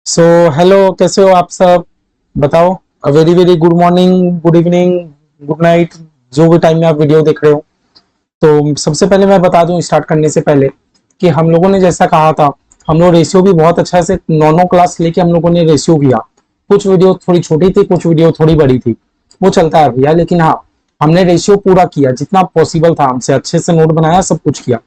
So hello, कैसे हो आप सब? बताओ। Very very good morning, good evening, good night, जो भी टाइम में आप वीडियो देख रहे हो। तो सबसे पहले मैं बता दूं स्टार्ट करने से पहले कि हम लोगों ने जैसा कहा था, हम लोग रेशियो भी बहुत अच्छा से 9 क्लास लेके हम लोगों ने रेशियो किया। कुछ वीडियो थोड़ी छोटी थी, कुछ वीडियो थोड़ी बड़ी थी, वो चलता है भैया, लेकिन हाँ, हमने रेशियो पूरा किया जितना पॉसिबल था हमसे, अच्छे से नोट बनाया, सब कुछ किया।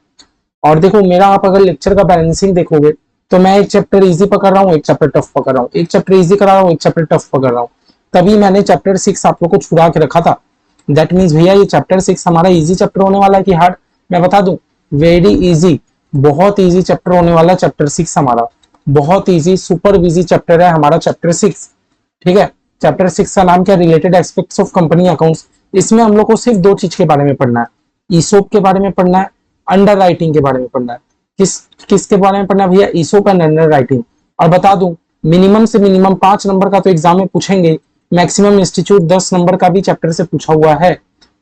और देखो, मेरा आप अगर लेक्चर का बैलेंसिंग देखोगे तो मैं एक चैप्टर इजी पकड़ रहा हूँ, एक चैप्टर टफ पकड़ रहा हूँ, एक चैप्टर इजी करा रहा हूँ, एक चैप्टर टफ पकड़ रहा हूँ। तभी मैंने चैप्टर 6 आप लोग को छुड़ा के रखा था। दैट मीन्स भैया, ये चैप्टर 6 हमारा इजी चैप्टर होने वाला है कि हार्ड? मैं बता दूं, वेरी इजी, बहुत इजी चैप्टर होने वाला है चैप्टर 6 हमारा। बहुत इजी, सुपर इजी चैप्टर है हमारा चैप्टर 6। ठीक है। चैप्टर 6 का नाम क्या? Related aspects of company accounts. इसमें हम लोग को सिर्फ दो चीज के बारे में पढ़ना है, ईसोप के बारे में पढ़ना है, अंडर राइटिंग के बारे में पढ़ना है। किस किसके बारे में पढ़ना है भैया? ईसोप एंड अंडर राइटिंग। और बता दूं, मिनिमम से मिनिमम 5 नंबर का तो एग्जाम में पूछेंगे। मैक्सिमम इंस्टीट्यूट 10 नंबर का भी चैप्टर से पूछा हुआ है।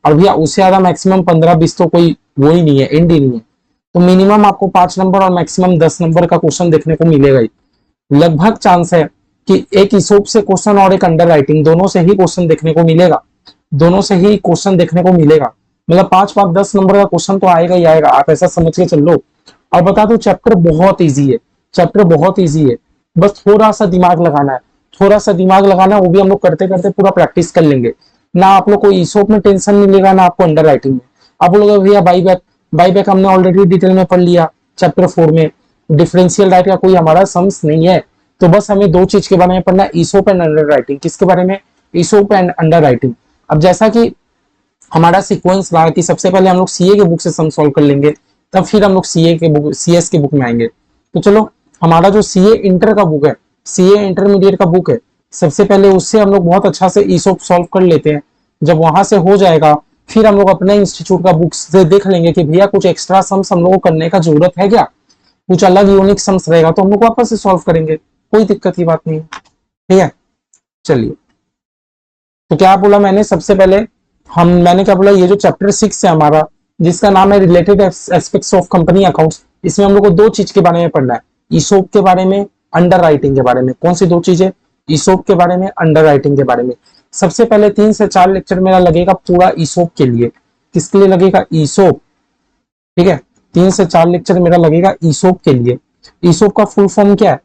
और भैया उससे ज्यादा मैक्सिमम 15-20 तो कोई वो ही नहीं है, एंड ही नहीं है। तो मिनिमम आपको 5 नंबर और मैक्सिमम 10 नंबर का क्वेश्चन देखने को मिलेगा ही। लगभग चांस है कि एक ईसोप से क्वेश्चन और एक अंडर राइटिंग, दोनों से ही क्वेश्चन देखने को मिलेगा। दोनों से ही क्वेश्चन देखने को मिलेगा। मतलब 5-5 10 नंबर का क्वेश्चन तो आएगा ही आएगा, आप ऐसा समझ के चल लो। और बता दो, चैप्टर बहुत इजी है। चैप्टर बहुत इजी है, बस थोड़ा सा दिमाग लगाना है। थोड़ा सा दिमाग लगाना है, वो भी हम लोग करते करते पूरा प्रैक्टिस कर लेंगे। ना आप लोग को ईसोप में टेंशन मिलेगा, ना आपको अंडर राइटिंग में। आप लोग भैया बाई बैक, बाई बैक हमने ऑलरेडी डिटेल में पढ़ लिया चैप्टर 4 में। डिफरेंशियल राइट का कोई हमारा सम्स नहीं है। तो बस हमें दो चीज के बारे में पढ़ना है, ईसोप एंड अंडर राइटिंग। किसके बारे में? ईसोप एंड अंडर राइटिंग। अब जैसा कि हमारा सीक्वेंस रहा कि सबसे पहले हम लोग सीए के बुक से सम सॉल्व कर लेंगे, तब फिर हम लोग सीए के बुक, सीएस के बुक में आएंगे। तो चलो, हमारा जो सीए इंटर का बुक है, सीए इंटरमीडिएट का बुक है, सबसे पहले उससे हम लोग बहुत अच्छा से ईसोप सॉल्व कर लेते हैं। जब वहां से हो जाएगा, फिर हम लोग अपने इंस्टीट्यूट का बुक से देख लेंगे कि भैया कुछ एक्स्ट्रा सम्स हम लोग को करने का जरूरत है क्या, कुछ अलग यूनिक सम्स रहेगा तो हम लोग वापस से सॉल्व करेंगे। कोई दिक्कत की बात नहीं है। ठीक है, चलिए। तो क्या बोला मैंने सबसे पहले? मैंने क्या बोला, ये जो चैप्टर 6 है हमारा, जिसका नाम है related aspects of company accounts, इसमें हम लोग को दो चीज के बारे में पढ़ना है, ईसोप के बारे में, अंडर राइटिंग के बारे में। कौन सी दो चीजें? ईसोप के बारे में, अंडर राइटिंग के बारे में। सबसे पहले 3 से 4 लेक्चर मेरा लगेगा पूरा ईसोप के लिए। किसके लिए लगेगा? ईसोप। ठीक है, 3 से 4 लेक्चर मेरा लगेगा ईसोप के लिए। ईसोप का फुल फॉर्म क्या है?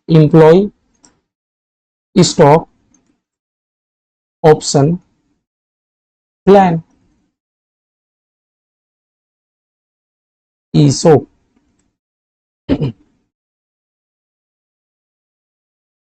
Employ stock option plan. ESOP,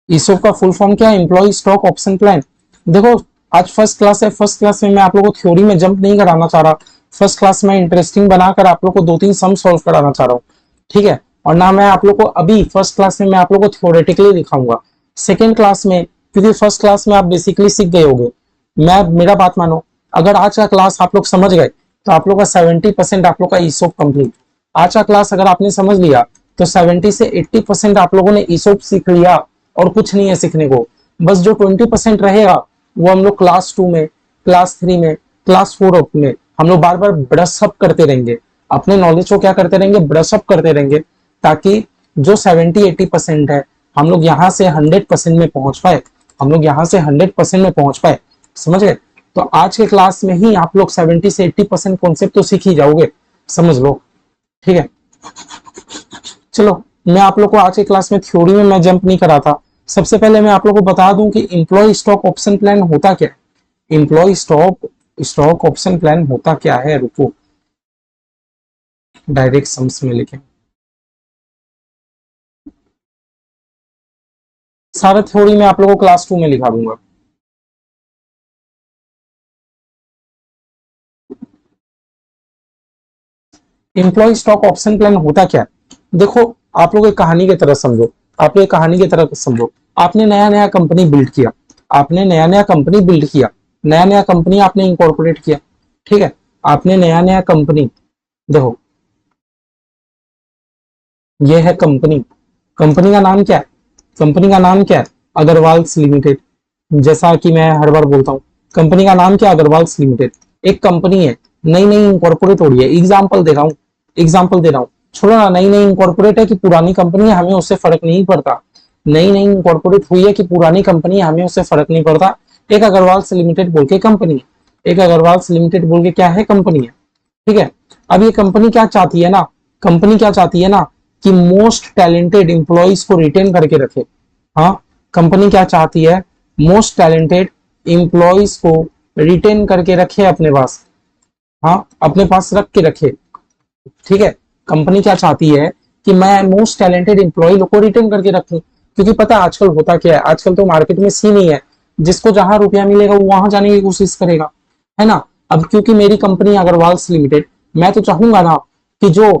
ESOP का फुल फॉर्म क्या है? Employ stock option plan. देखो, आज फर्स्ट क्लास है, फर्स्ट क्लास में मैं आप लोगों को थ्योरी में जंप नहीं कराना चाह रहा। फर्स्ट क्लास में इंटरेस्टिंग बनाकर आप लोग को 2-3 सम सॉल्व कराना चाह रहा हूँ। ठीक है। और ना मैं आप लोग को अभी फर्स्ट क्लास में मैं आप लोग को थ्योरेटिकली दिखाऊंगा। सेकेंड क्लास में, क्योंकि फर्स्ट क्लास में आप बेसिकली सीख गए होगे। मैं, मेरा बात मानो, अगर आज का क्लास आप लोग समझ गए तो आप लोग का 70% आप लोग का ईसोप कंप्लीट। आज का क्लास अगर आपने समझ लिया तो 70 से 80% आप लोगों ने ईसोप सीख लिया। और कुछ नहीं है सीखने को। बस जो 20% रहेगा, वो हम लोग क्लास 2 में, क्लास 3 में, क्लास 4 में हम लोग बार बार ब्रश अप करते रहेंगे। अपने नॉलेज को क्या करते रहेंगे? ब्रश अप करते रहेंगे, ताकि जो 70-80% है, हम लोग यहाँ से 100% में पहुंच पाए। हम लोग यहाँ से 100% में पहुंच पाए। समझ गए? तो आज के क्लास में ही आप लोग 70 से 80% कॉन्सेप्ट तो सीख ही जाओगे, समझ लो। ठीक है, चलो। मैं आप लोग को आज के क्लास में थ्योरी में मैं जंप नहीं करा था। सबसे पहले मैं आप लोग को बता दूं कि एम्प्लॉय स्टॉक ऑप्शन प्लान होता क्या है। Employ stock stock option plan होता क्या है? रुको, डायरेक्ट सम्स में लिखें। सारा थ्योरी में आप लोगों को क्लास 2 में लिखा दूंगा। एम्प्लॉय स्टॉक ऑप्शन प्लान होता क्या है? देखो, आप लोग एक कहानी की तरह समझो। आप लोग एक कहानी की तरह समझो। आपने नया नया कंपनी बिल्ड किया। आपने नया नया कंपनी बिल्ड किया। नया नया कंपनी आपने इंकॉर्पोरेट किया। ठीक है। आपने नया नया कंपनी, देखो, ये है कंपनी। कंपनी का नाम क्या है? कंपनी का नाम क्या है? अग्रवाल्स लिमिटेड। जैसा कि मैं हर बार बोलता हूँ, कंपनी का नाम क्या? अग्रवाल्स लिमिटेड। एक कंपनी है, नई नई इंकॉर्पोरेट हो रही है। एग्जाम्पल दे रहा हूँ, एग्जाम्पल दे रहा हूँ। छोड़ो ना, नई नई इंकॉर्पोरेट है कि पुरानी कंपनी है, हमें उससे फर्क नहीं पड़ता। नई नई इनकॉर्पोरेट हुई है कि पुरानी कंपनी, हमें उससे फर्क नहीं पड़ता। एक अग्रवाल लिमिटेड बोल के कंपनी है, एक अग्रवाल लिमिटेड बोल के क्या है, कंपनी है। ठीक है, अब ये कंपनी क्या चाहती है ना, कंपनी क्या चाहती है ना कि मोस्ट टैलेंटेड इंप्लॉइज को रिटेन करके रखे। हाँ, कंपनी क्या चाहती है, मोस्ट टैलेंटेड इंप्लॉइज को रिटेन करके रखे अपने पास। हाँ, अपने पास रख के रखे। ठीक है, कंपनी क्या चाहती है कि मैं मोस्ट टैलेंटेड एम्प्लॉय लोग को रिटेन करके रखूं, क्योंकि पता है आजकल होता क्या है, आजकल तो मार्केट में सीन ही है, जिसको जहां रुपया मिलेगा वो वहां जाने की कोशिश करेगा, है ना। अब क्योंकि मेरी कंपनी अग्रवाल लिमिटेड, मैं तो चाहूंगा ना कि जो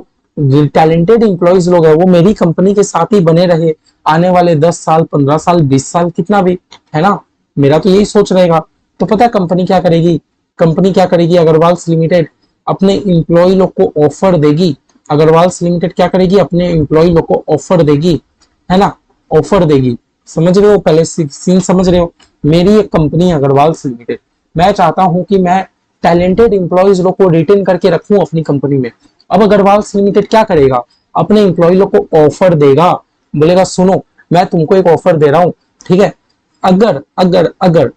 टैलेंटेड इंप्लॉइज लोग है वो मेरी कंपनी के साथ ही बने रहे आने वाले 10 साल, 15 साल, 20 साल, कितना भी, है ना। मेरा तो यही सोच रहेगा। तो पता है कंपनी क्या करेगी, कंपनी क्या करेगी, अग्रवाल लिमिटेड अपने इंप्लॉय लोग को ऑफर देगी। अग्रवाल लिमिटेड क्या करेगी, अपने इंप्लॉय लोग को ऑफर देगी, है ना, ऑफर देगी। समझ रहे हो, पहले सीन समझ रहे हो। मेरी एक कंपनी अग्रवाल लिमिटेड, मैं चाहता हूं कि मैं टैलेंटेड इंप्लॉइज लोग को रिटेन करके रखूं अपनी कंपनी में। अब अग्रवाल लिमिटेड क्या करेगा, अपने इंप्लॉय लोग को ऑफर देगा, बोलेगा सुनो मैं तुमको एक ऑफर दे रहा हूं, ठीक है, अगर अगर अगर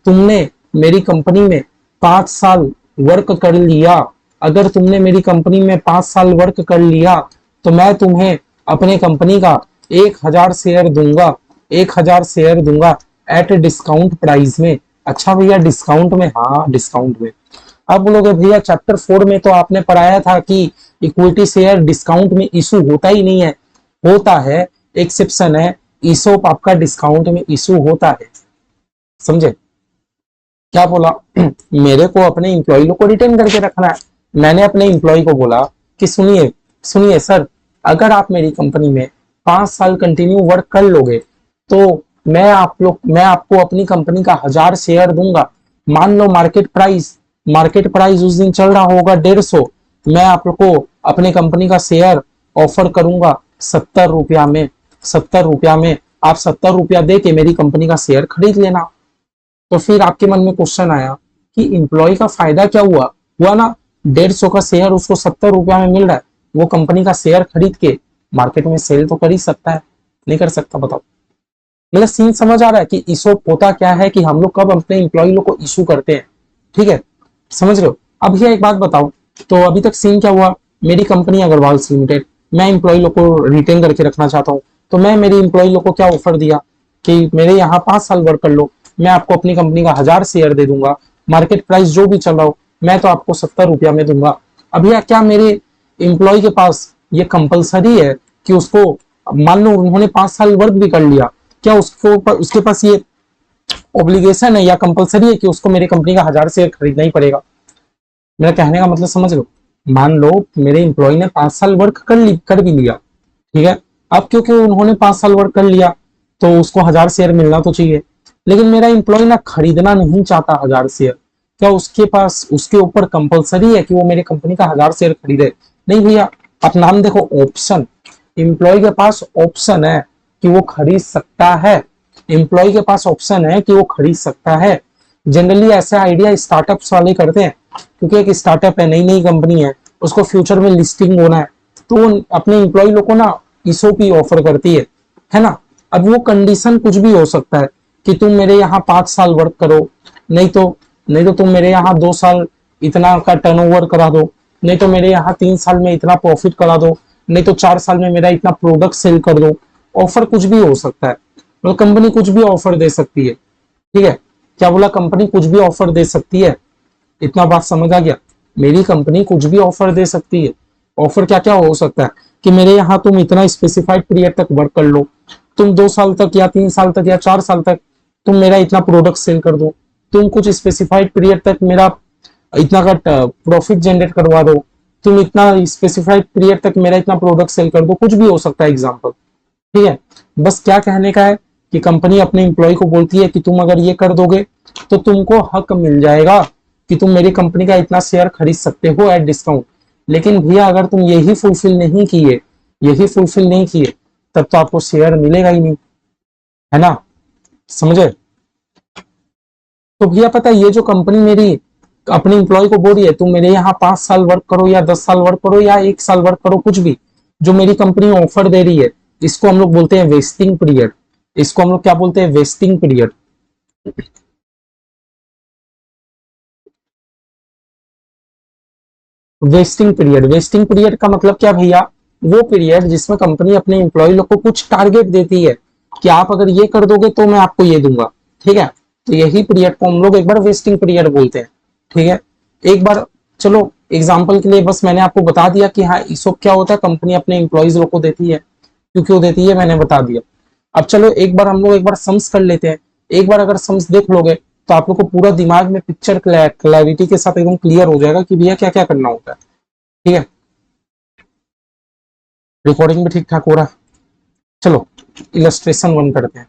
तुमने मेरी कंपनी में 5 साल वर्क कर लिया, अगर तुमने मेरी कंपनी में 5 साल वर्क कर लिया तो मैं तुम्हें अपने कंपनी का 1000 शेयर दूंगा, 1000 शेयर दूंगा एट डिस्काउंट प्राइस में। अच्छा भैया डिस्काउंट में, हाँ डिस्काउंट में। अब बोलोगे भैया चैप्टर 4 में तो आपने पढ़ाया था कि इक्विटी शेयर डिस्काउंट में इशू होता ही नहीं है। होता है, एक्सेप्शन है, ईसोप आपका डिस्काउंट में इशू होता है। समझे क्या बोला मेरे को अपने इंप्लॉय लोग को रिटेन करके रखना है। मैंने अपने इंप्लॉय को बोला कि सुनिए सुनिए सर, अगर आप मेरी कंपनी में 5 साल कंटिन्यू वर्क कर लोगे तो मैं आपको अपनी कंपनी का 1000 शेयर दूंगा। मान लो मार्केट प्राइस उस दिन चल रहा होगा 150, मैं आपको अपने कंपनी का शेयर ऑफर करूंगा 70 रुपया में। 70 रुपया में आप 70 रुपया दे के मेरी कंपनी का शेयर खरीद लेना। तो फिर आपके मन में क्वेश्चन आया कि इंप्लॉय का फायदा क्या हुआ, हुआ ना 150 का शेयर उसको 70 रुपया में मिल रहा है, वो कंपनी का शेयर खरीद के मार्केट में सेल तो कर ही सकता है, नहीं कर सकता, बताओ। मतलब सीन समझ आ रहा है कि इशोप होता क्या है, कि हम लोग कब अपने इंप्लॉय लोग को इशू करते हैं। ठीक है, समझ रहे हो। अब ये एक बात बताओ, तो अभी तक सीन क्या हुआ, मेरी कंपनी अग्रवाल लिमिटेड, मैं इंप्लॉय लोग को रिटेन करके रखना चाहता हूँ, तो मैं मेरी इंप्लॉय लोग को क्या ऑफर दिया कि मेरे यहाँ 5 साल वर्क कर लो, मैं आपको अपनी कंपनी का 1000 शेयर दे दूंगा, मार्केट प्राइस जो भी चल रहा हो मैं तो आपको 70 रुपया में दूंगा। अब यह क्या मेरे इंप्लॉय के पास ये कंपलसरी है कि उसको, मान लो उन्होंने 5 साल वर्क भी कर लिया, क्या उसके पास ये ऑब्लिगेशन है या कंपलसरी है कि उसको मेरी कंपनी का 1000 शेयर खरीदना ही पड़ेगा। मेरा कहने का मतलब समझ लो, मान लो मेरे इंप्लॉय ने 5 साल वर्क कर भी लिया, ठीक है, अब क्योंकि उन्होंने 5 साल वर्क कर लिया तो उसको 1000 शेयर मिलना तो चाहिए, लेकिन मेरा इंप्लॉय ना खरीदना नहीं चाहता 1000 शेयर, क्या उसके पास उसके ऊपर कंपलसरी है कि वो मेरी कंपनी का 1000 शेयर खरीदे? नहीं भैया, आप नाम देखो ऑप्शन, इंप्लॉय के पास ऑप्शन है कि वो खरीद सकता है, इंप्लॉय के पास ऑप्शन है कि वो खरीद सकता है। जनरली ऐसा आइडिया स्टार्टअप्स वाले करते हैं, क्योंकि एक स्टार्टअप है, नई नई कंपनी है, उसको फ्यूचर में लिस्टिंग होना है, तो वो अपने इंप्लॉय लोग को ना ईसोपी ऑफर करती है ना। अब वो कंडीशन कुछ भी हो सकता है कि तुम मेरे यहाँ 5 साल वर्क करो, नहीं तो तुम मेरे यहाँ 2 साल इतना का टर्नओवर करा दो, नहीं तो मेरे यहाँ 3 साल में इतना प्रॉफिट करा दो, नहीं तो 4 साल में मेरा इतना प्रोडक्ट सेल कर दो। ऑफर कुछ भी हो सकता है, मतलब कंपनी कुछ भी ऑफर दे सकती है। ठीक है, क्या बोला, कंपनी कुछ भी ऑफर दे सकती है, इतना बात समझ आ गया। मेरी कंपनी कुछ भी ऑफर दे सकती है। ऑफर क्या क्या हो सकता है कि मेरे यहाँ तुम इतना स्पेसिफाइड पीरियड तक वर्क कर लो, तुम 2 साल तक या 3 साल तक या 4 साल तक तुम मेरा इतना प्रोडक्ट सेल कर दो, तुम कुछ स्पेसिफाइड पीरियड तक मेरा इतना का प्रॉफिट जनरेट करवा दो, तुम इतना स्पेसिफाइड पीरियड तक मेरा इतना प्रोडक्ट सेल कर दो, कुछ भी हो सकता है एग्जाम्पल। ठीक है, बस क्या कहने का है कि कंपनी अपने इंप्लॉय को बोलती है कि तुम अगर ये कर दोगे तो तुमको हक मिल जाएगा कि तुम मेरी कंपनी का इतना शेयर खरीद सकते हो एट डिस्काउंट। लेकिन भैया अगर तुम यही फुलफिल नहीं किए तब तो आपको शेयर मिलेगा ही नहीं, है ना, समझे। तो भैया पता है ये जो कंपनी मेरी अपने इंप्लॉय को बोल रही है तुम मेरे यहाँ 5 साल वर्क करो या 10 साल वर्क करो या 1 साल वर्क करो, कुछ भी जो मेरी कंपनी ऑफर दे रही है, इसको हम लोग बोलते हैं वेस्टिंग पीरियड। इसको हम लोग क्या बोलते हैं, वेस्टिंग पीरियड। वेस्टिंग पीरियड का मतलब क्या भैया, वो पीरियड जिसमें कंपनी अपने एम्प्लॉय लोग को कुछ टारगेट देती है कि आप अगर ये कर दोगे तो मैं आपको ये दूंगा, ठीक है। तो यही पीरियड को हम लोग एक बार वेस्टिंग पीरियड बोलते हैं, ठीक है। एक बार चलो एग्जाम्पल के लिए बस मैंने आपको बता दिया कि हाँ ईसोप क्या होता है, कंपनी अपने एम्प्लॉयज लोग को देती है, क्यों क्यों देती है मैंने बता दिया। अब चलो एक बार हम लोग एक बार सम्स कर लेते हैं। एक बार अगर सम्स देख लोगे तो आप लोग को पूरा दिमाग में पिक्चर क्लैरिटी के साथ एकदम क्लियर हो जाएगा कि भैया क्या क्या करना होता है, ठीक है। रिकॉर्डिंग भी ठीक ठाक हो रहा है। चलो इलस्ट्रेशन वन करते हैं।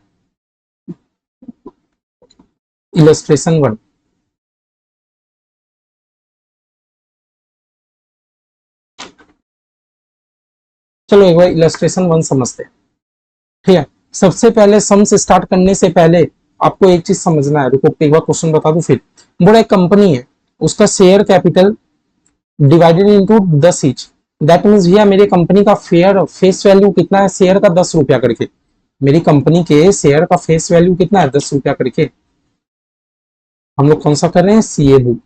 इलस्ट्रेशन वन, चलो एक बार इलस्ट्रेशन वन समझते हैं, ठीक है। सबसे पहले सम्स स्टार्ट करने से पहले आपको एक चीज समझना है, रुको एक बार क्वेश्चन बता दूं फिर। बोला एक कंपनी है, उसका share capital divided into 10 each, that means भैया मेरी कंपनी का फेयर फेस वैल्यू कितना है शेयर का, 10 रुपया करके। मेरी कंपनी के शेयर का फेस वैल्यू कितना है, 10 रुपया करके। हम लोग कौन सा कर रहे हैं, सीए बुक।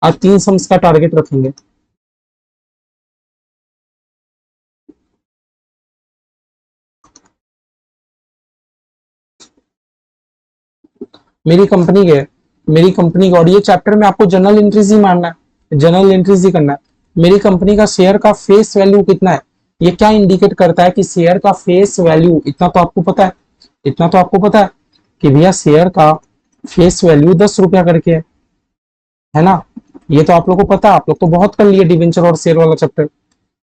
आज 3 सम्स का टारगेट रखेंगे। मेरी कंपनी के और ये चैप्टर में आपको जर्नल एंट्रीज ही मारना है, जर्नल एंट्रीज ही करना है। मेरी कंपनी का शेयर का फेस वैल्यू कितना है, ये क्या इंडिकेट करता है कि शेयर का फेस वैल्यू, इतना तो आपको पता है, इतना तो आपको पता है कि भैया शेयर का फेस वैल्यू 10 रुपया करके है ना। ये तो आप लोग को पता है, आप लोग तो बहुत कर लिए डिवेंचर और शेयर वाला चैप्टर।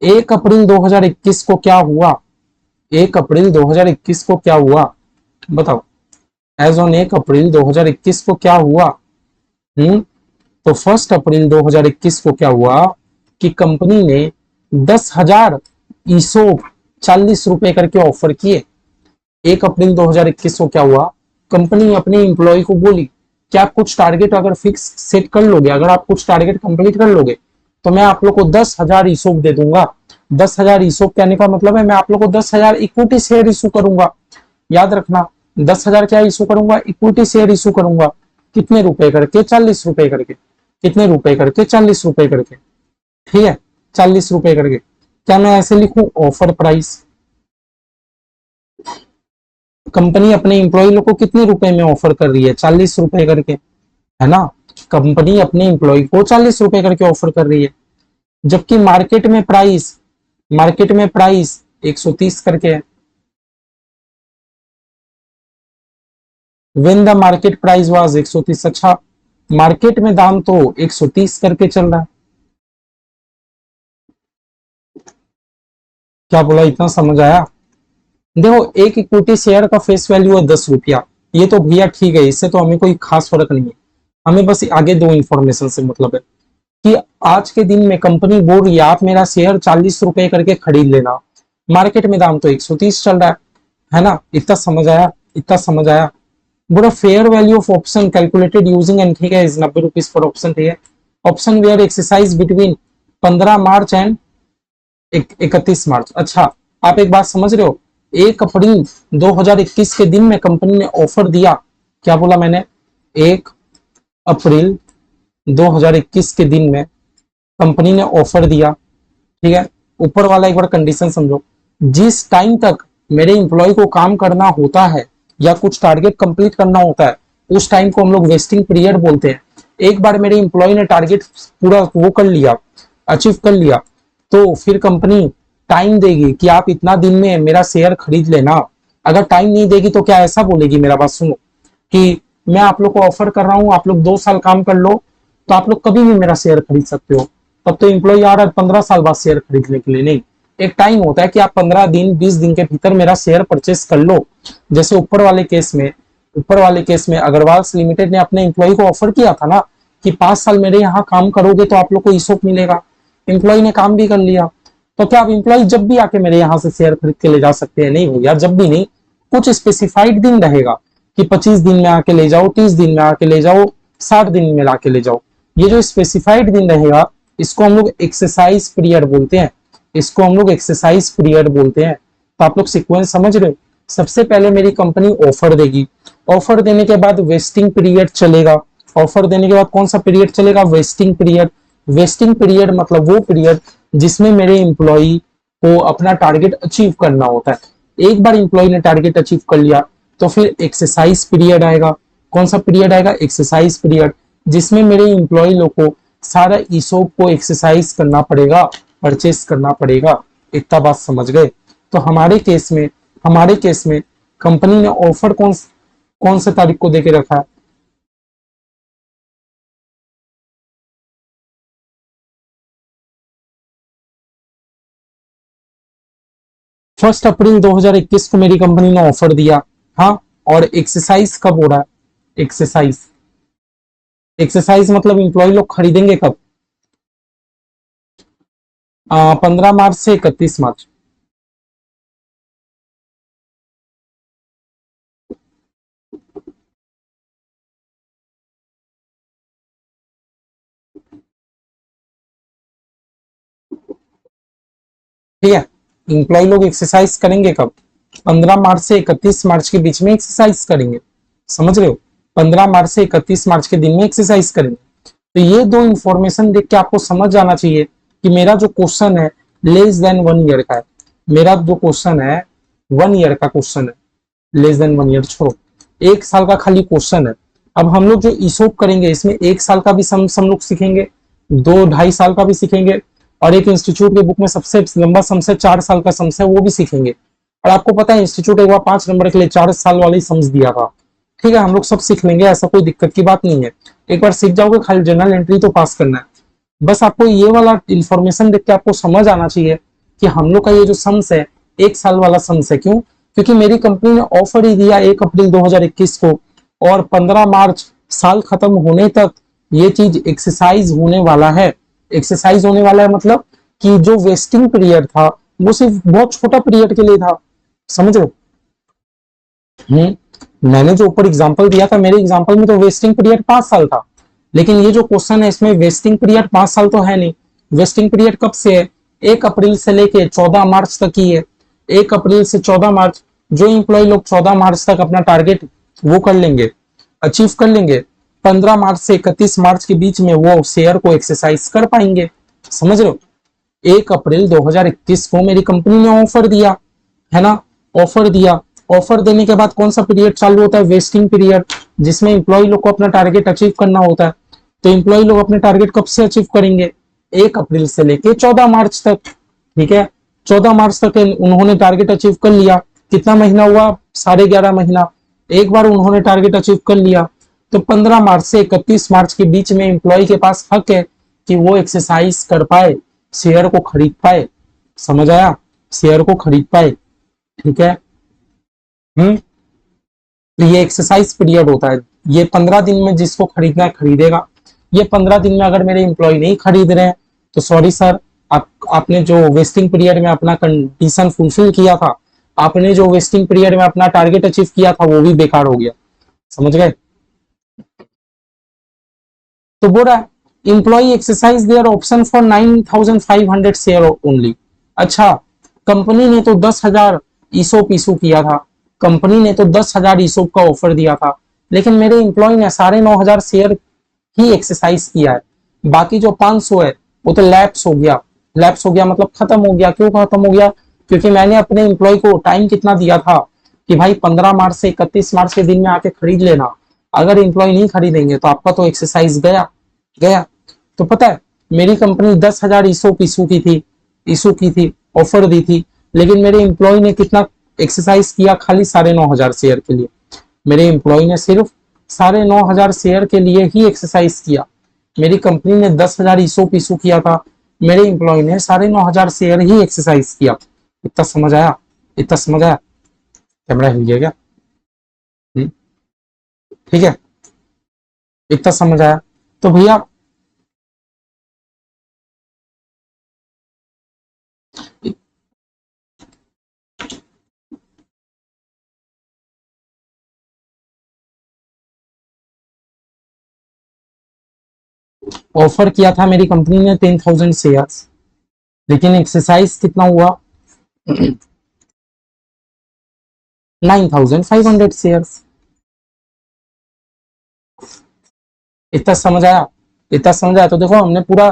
1 अप्रैल 2021 को क्या हुआ, 1 अप्रैल 2021 को क्या हुआ बताओ। एज ऑन 1 अप्रैल 2021 को क्या हुआ, तो 1 अप्रैल 2021 को क्या हुआ कि कंपनी ने 10,000 ईसोप 40 रुपए करके ऑफर किए। 1 अप्रैल 2021 को क्या हुआ, कंपनी अपने एम्प्लॉय को बोली कि आप कुछ टारगेट अगर फिक्स सेट कर लोगे, अगर आप कुछ टारगेट कंप्लीट कर लोगे तो मैं आप लोग को 10,000 ईसोप दे दूंगा। 10,000 ईसोप कहने का मतलब है मैं आप लोग को 10,000 इक्विटी शेयर इशू करूंगा। याद रखना 10,000 क्या इशू करूंगा, इक्विटी शेयर इशू करूंगा। कितने रुपए करके, 40 रुपए करके। कितने रुपए करके, 40 रुपए करके, ठीक है। 40 रुपए करके। क्या मैं ऐसे लिखूं, ऑफर प्राइस। कंपनी अपने एम्प्लॉय लोग को कितने रुपए में ऑफर कर रही है, 40 रुपए करके, है ना। कंपनी अपने एम्प्लॉय को 40 रुपए करके ऑफर कर रही है, जबकि मार्केट में प्राइस 130 करके है। When the market price was 130, अच्छा मार्केट में दाम तो 130 करके चल रहा है। क्या बोला, इतना समझ आया। देखो एक इक्विटी शेयर का फेस वैल्यू है 10 रुपया, ये तो भैया ठीक है, इससे तो हमें कोई खास फर्क नहीं है। हमें बस आगे दो इंफॉर्मेशन से मतलब है कि आज के दिन में कंपनी बोल रही है आप मेरा शेयर 40 रुपए करके खरीद लेना, मार्केट में दाम तो 130 चल रहा है ना। इतना समझ आया, इतना समझ आया। बोला fair value of option calculated using and, ठीक है, इज 90 रुपीज फॉर ऑप्शन, ठीक है। Option were exercise between 15 March and 31 March. अच्छा आप एक बात समझ रहे हो, 1 अप्रैल 2021 के दिन में कंपनी ने ऑफर दिया, क्या बोला मैंने, 1 अप्रैल 2021 के दिन में कंपनी ने ऑफर दिया, ठीक है। ऊपर वाला एक बार कंडीशन समझो, जिस टाइम तक मेरे इंप्लॉय को काम करना होता है या कुछ टारगेट कंप्लीट करना होता है उस टाइम को हम लोग वेस्टिंग पीरियड बोलते हैं। एक बार मेरे इंप्लॉय ने टारगेट पूरा वो कर लिया, अचीव कर लिया, तो फिर कंपनी टाइम देगी कि आप इतना दिन में मेरा शेयर खरीद लेना। अगर टाइम नहीं देगी तो क्या ऐसा बोलेगी, मेरा बात सुनो, कि मैं आप लोग को ऑफर कर रहा हूं आप लोग 2 साल काम कर लो तो आप लोग कभी भी मेरा शेयर खरीद सकते हो। तब तो एम्प्लॉय आ रहा है 15 साल बाद शेयर खरीदने के लिए, नहीं, एक टाइम होता है कि आप 15 दिन 20 दिन के भीतर मेरा शेयर परचेस कर लो। जैसे ऊपर वाले केस में अग्रवाल लिमिटेड ने अपने एम्प्लॉय को ऑफर किया था ना कि 5 साल मेरे यहाँ काम करोगे तो आप लोग को ईसोप मिलेगा। एम्प्लॉय ने काम भी कर लिया, तो क्या आप एम्प्लॉय जब भी आके मेरे यहाँ से शेयर खरीद के ले जा सकते हैं, नहीं भैया जब भी नहीं, कुछ स्पेसिफाइड दिन रहेगा कि 25 दिन में आके ले जाओ, 30 दिन में आके ले जाओ, 60 दिन में आके ले जाओ। ये जो स्पेसिफाइड दिन रहेगा इसको हम लोग एक्सरसाइज पीरियड बोलते हैं। इसको हम लोग एक्सरसाइज पीरियड बोलते हैं। तो आप लोग सीक्वेंस समझ रहे हो। सबसे पहले मेरी कंपनी ऑफर देगी, ऑफर देने के बाद वेस्टिंग पीरियड चलेगा, ऑफर देने के बाद कौन सा पीरियड चलेगा, वेस्टिंग पीरियड। वेस्टिंग पीरियड मतलब वो पीरियड जिसमें मेरे इंप्लॉई को अपना टारगेट अचीव करना होता है। एक बार इंप्लॉई ने टारगेट अचीव कर लिया तो फिर एक्सरसाइज पीरियड आएगा। कौन सा पीरियड आएगा, एक्सरसाइज पीरियड, जिसमें मेरे इंप्लॉई लोग को सारा ईसोप को एक्सरसाइज करना पड़ेगा, परचेस करना पड़ेगा। इतना बात समझ गए। तो हमारे केस में कंपनी ने ऑफर कौन से तारीख को देके रखा है, 1 अप्रैल 2021 को मेरी कंपनी ने ऑफर दिया। हाँ, और एक्सरसाइज कब हो रहा है, एक्सरसाइज, एक्सरसाइज मतलब इंप्लॉय लोग खरीदेंगे कब, 15 मार्च से 31 मार्च। ठीक है, इंप्लॉय लोग एक्सरसाइज करेंगे कब, 15 मार्च से 31 मार्च के बीच में एक्सरसाइज करेंगे। समझ रहे हो, 15 मार्च से 31 मार्च के दिन में एक्सरसाइज करेंगे। तो ये दो इंफॉर्मेशन देख के आपको समझ जाना चाहिए कि मेरा जो क्वेश्चन है लेस देन 1 ईयर का है। मेरा जो क्वेश्चन है 1 ईयर का क्वेश्चन है, लेस देन 1 ईयर छोड़ो, 1 साल का खाली क्वेश्चन है। अब हम लोग जो ईसोप करेंगे इसमें 1 साल का भी सम लोग सीखेंगे, 2 ढाई साल का भी सीखेंगे, और एक इंस्टीट्यूट के बुक में सबसे लंबा सम से 4 साल का सम है वो भी सीखेंगे। और आपको पता है इंस्टीट्यूट एक बार 5 नंबर के लिए 4 साल वाले सम्स दिया था। ठीक है, हम लोग सब सीख लेंगे, ऐसा कोई दिक्कत की बात नहीं है। एक बार सीख जाओगे, खाली जनरल एंट्री तो पास करना है। बस आपको ये वाला इंफॉर्मेशन देख के आपको समझ आना चाहिए कि हम लोग का ये जो सम्स है 1 साल वाला सम्स है। क्यों, क्योंकि मेरी कंपनी ने ऑफर ही दिया 1 अप्रैल 2021 को, और 15 मार्च साल खत्म होने तक ये चीज एक्सरसाइज होने वाला है। एक्सरसाइज होने वाला है मतलब कि जो वेस्टिंग पीरियड था वो सिर्फ बहुत छोटा पीरियड के लिए था। समझ रहे हो। मैंने जो ऊपर एग्जांपल दिया था, मेरे एग्जांपल में तो वेस्टिंग पीरियड 5 साल था, लेकिन ये जो क्वेश्चन है इसमें वेस्टिंग पीरियड 5 साल तो है नहीं। वेस्टिंग पीरियड कब से है, 1 अप्रैल से लेके 14 मार्च तक ही है। 1 अप्रैल से 14 मार्च, जो इंप्लॉय लोग 14 मार्च तक अपना टारगेट वो कर लेंगे, अचीव कर लेंगे, 15 मार्च से 31 मार्च के बीच में वो शेयर को एक्सरसाइज कर पाएंगे। समझ रहे हो। 1 अप्रैल 2021 को मेरी कंपनी ने ऑफर दिया, है ना, ऑफर दिया। ऑफर देने के बाद कौन सा पीरियड चालू होता है, वेस्टिंग पीरियड, जिसमें इंप्लॉय लोग को अपना टारगेट अचीव करना होता है। तो इंप्लॉय लोग अपने टारगेट कब से अचीव करेंगे, 1 अप्रैल से लेके 14 मार्च तक। ठीक है, 14 मार्च तक उन्होंने टारगेट अचीव कर लिया। कितना महीना हुआ, 11.5 महीना। एक बार उन्होंने टारगेट अचीव कर लिया तो 15 मार्च से 31 मार्च के बीच में इंप्लॉय के पास हक है कि वो एक्सरसाइज कर पाए, शेयर को खरीद पाए। समझ आया, शेयर को खरीद पाए। ठीक है। हम्म। तो ये एक्सरसाइज पीरियड होता है। ये 15 दिन में जिसको खरीदना है खरीदेगा। ये 15 दिन में अगर मेरे इंप्लॉय नहीं खरीद रहे हैं तो सॉरी सर, आपने जो वेस्टिंग पीरियड में अपना कंडीशन फुलफिल किया था, आपने जो वेस्टिंग पीरियड में अपना टारगेट अचीव किया था वो भी बेकार हो गया। समझ गए। तो बोल रहा है employee exercise their option for 9,500 share only. अच्छा, कंपनी ने तो 10,000 ईसोप इशू किया था, कंपनी ने तो 10,000 ईसोप का ऑफर दिया था, लेकिन मेरे इंप्लॉय ने 9,500 शेयर ही एक्सरसाइज किया है। बाकी जो 500 है वो तो लैप्स हो गया। लैप्स हो गया मतलब खत्म हो गया। क्यों खत्म हो गया, क्योंकि मैंने अपने इंप्लॉय को टाइम कितना दिया था कि भाई 15 मार्च से 31 मार्च के दिन में आके खरीद लेना। अगर इंप्लॉय नहीं खरीदेंगे तो आपका तो एक्सरसाइज गया गया। तो पता है मेरी कंपनी 10,000 इशू की थी, ऑफर दी थी, लेकिन मेरे इंप्लॉय ने कितना एक्सरसाइज किया, खाली 9,500 शेयर के लिए। मेरे इंप्लॉय ने सिर्फ 9,500 शेयर के लिए ही एक्सरसाइज किया। मेरी कंपनी ने 10,000 इशू किया था, मेरे इंप्लॉय ने 9,500 शेयर ही एक्सरसाइज किया। इतना समझ आया, इतना समझ आया। कैमरा हिल गया क्या। हम्म, ठीक है, इतना समझ आया। तो भैया ऑफर किया था मेरी कंपनी ने 10,000 शेयर्स। लेकिन एक्सरसाइज कितना हुआ 9,500 शेयर्स। इतना समझ आया? इतना समझ आया? तो देखो हमने पूरा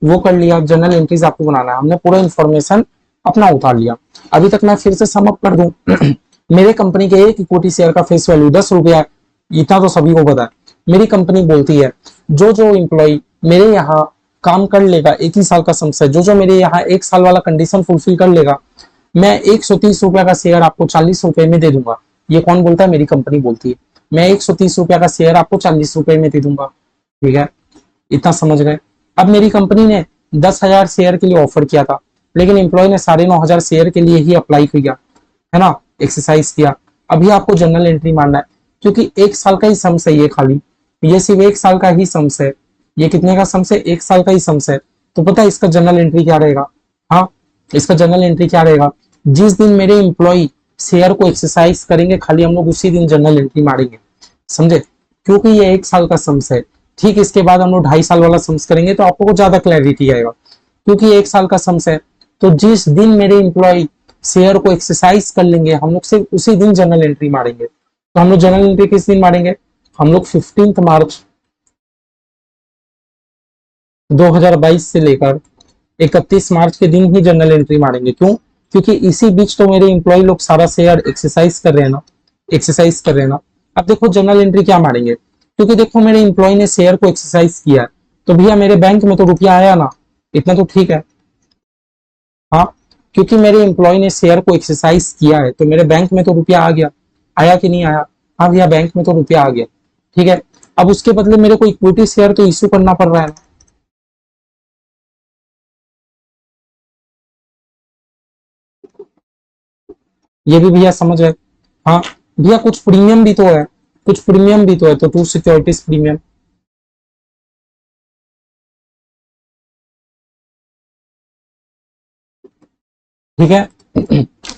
वो कर लिया, जर्नल एंट्रीज आपको बनाना है, हमने पूरा इन्फॉर्मेशन अपना उतार लिया। अभी तक मैं फिर से सम अप कर दूं मेरे कंपनी के एक इक्विटी शेयर का फेस वैल्यू 10 रुपया है, इतना तो सभी को पता है। मेरी कंपनी बोलती है जो जो एम्प्लॉय मेरे यहाँ काम कर लेगा, एक ही साल का समझ, जो जो मेरे यहाँ एक साल वाला कंडीशन फुलफिल कर लेगा, मैं 130 रुपया का शेयर आपको 40 रुपए में दे दूंगा। ये कौन बोलता है? मेरी कंपनी बोलती है। मैं 130 रुपया का शेयर आपको 40 रुपए में दे दूंगा। ठीक है, इतना समझ गए? अब मेरी कंपनी ने 10,000 शेयर के लिए ऑफर किया था, लेकिन एम्प्लॉय ने 9,500 शेयर के लिए ही अप्लाई किया, है ना, एक्सरसाइज किया। अभी आपको जनरल एंट्री मारना है, क्योंकि एक साल का ही सम्स है ये, खाली ये सिर्फ एक साल का ही सम्स है। ये कितने का सम्स है? एक साल का ही सम्स है। तो पता है इसका जनरल एंट्री क्या रहेगा? हाँ, इसका जनरल एंट्री क्या रहेगा? जिस दिन मेरे एम्प्लॉय शेयर को एक्सरसाइज करेंगे, खाली हम लोग उसी दिन जनरल एंट्री मारेंगे, समझे? क्योंकि ये एक साल का सम्स है। ठीक इसके बाद हम लोग 2.5 साल वाला सम्स करेंगे तो आपको ज्यादा क्लैरिटी आएगा। क्योंकि एक साल का सम्स है, तो जिस दिन मेरे एम्प्लॉय शेयर को एक्सरसाइज कर लेंगे, हम लोग सिर्फ उसी दिन जनरल एंट्री मारेंगे। तो हम लोग जनरल एंट्री किस दिन मारेंगे? हम लोग 15 मार्च 2022 से लेकर 31 मार्च के दिन ही जनरल एंट्री मारेंगे। क्यों? क्योंकि इसी बीच तो मेरे एम्प्लॉय लोग सारा शेयर एक्सरसाइज कर रहे हैं ना, एक्सरसाइज कर रहे हैं ना। अब देखो जनरल एंट्री क्या मारेंगे, क्योंकि देखो मेरे एम्प्लॉय ने शेयर को एक्सरसाइज किया है, तो भैया मेरे बैंक में तो रुपया आया ना, इतना तो ठीक है। हाँ, क्योंकि मेरे एम्प्लॉय ने शेयर को एक्सरसाइज किया है, तो मेरे बैंक में तो रुपया आ गया। आया कि नहीं आया? हाँ भैया, बैंक में तो रुपया आ गया। ठीक है, अब उसके बदले मेरे को इक्विटी शेयर तो इश्यू करना पड़ रहा है ना। ये भी भैया समझ है? हाँ भैया, कुछ प्रीमियम भी तो है, कुछ प्रीमियम भी तो है, तो टू सिक्योरिटीज प्रीमियम। ठीक है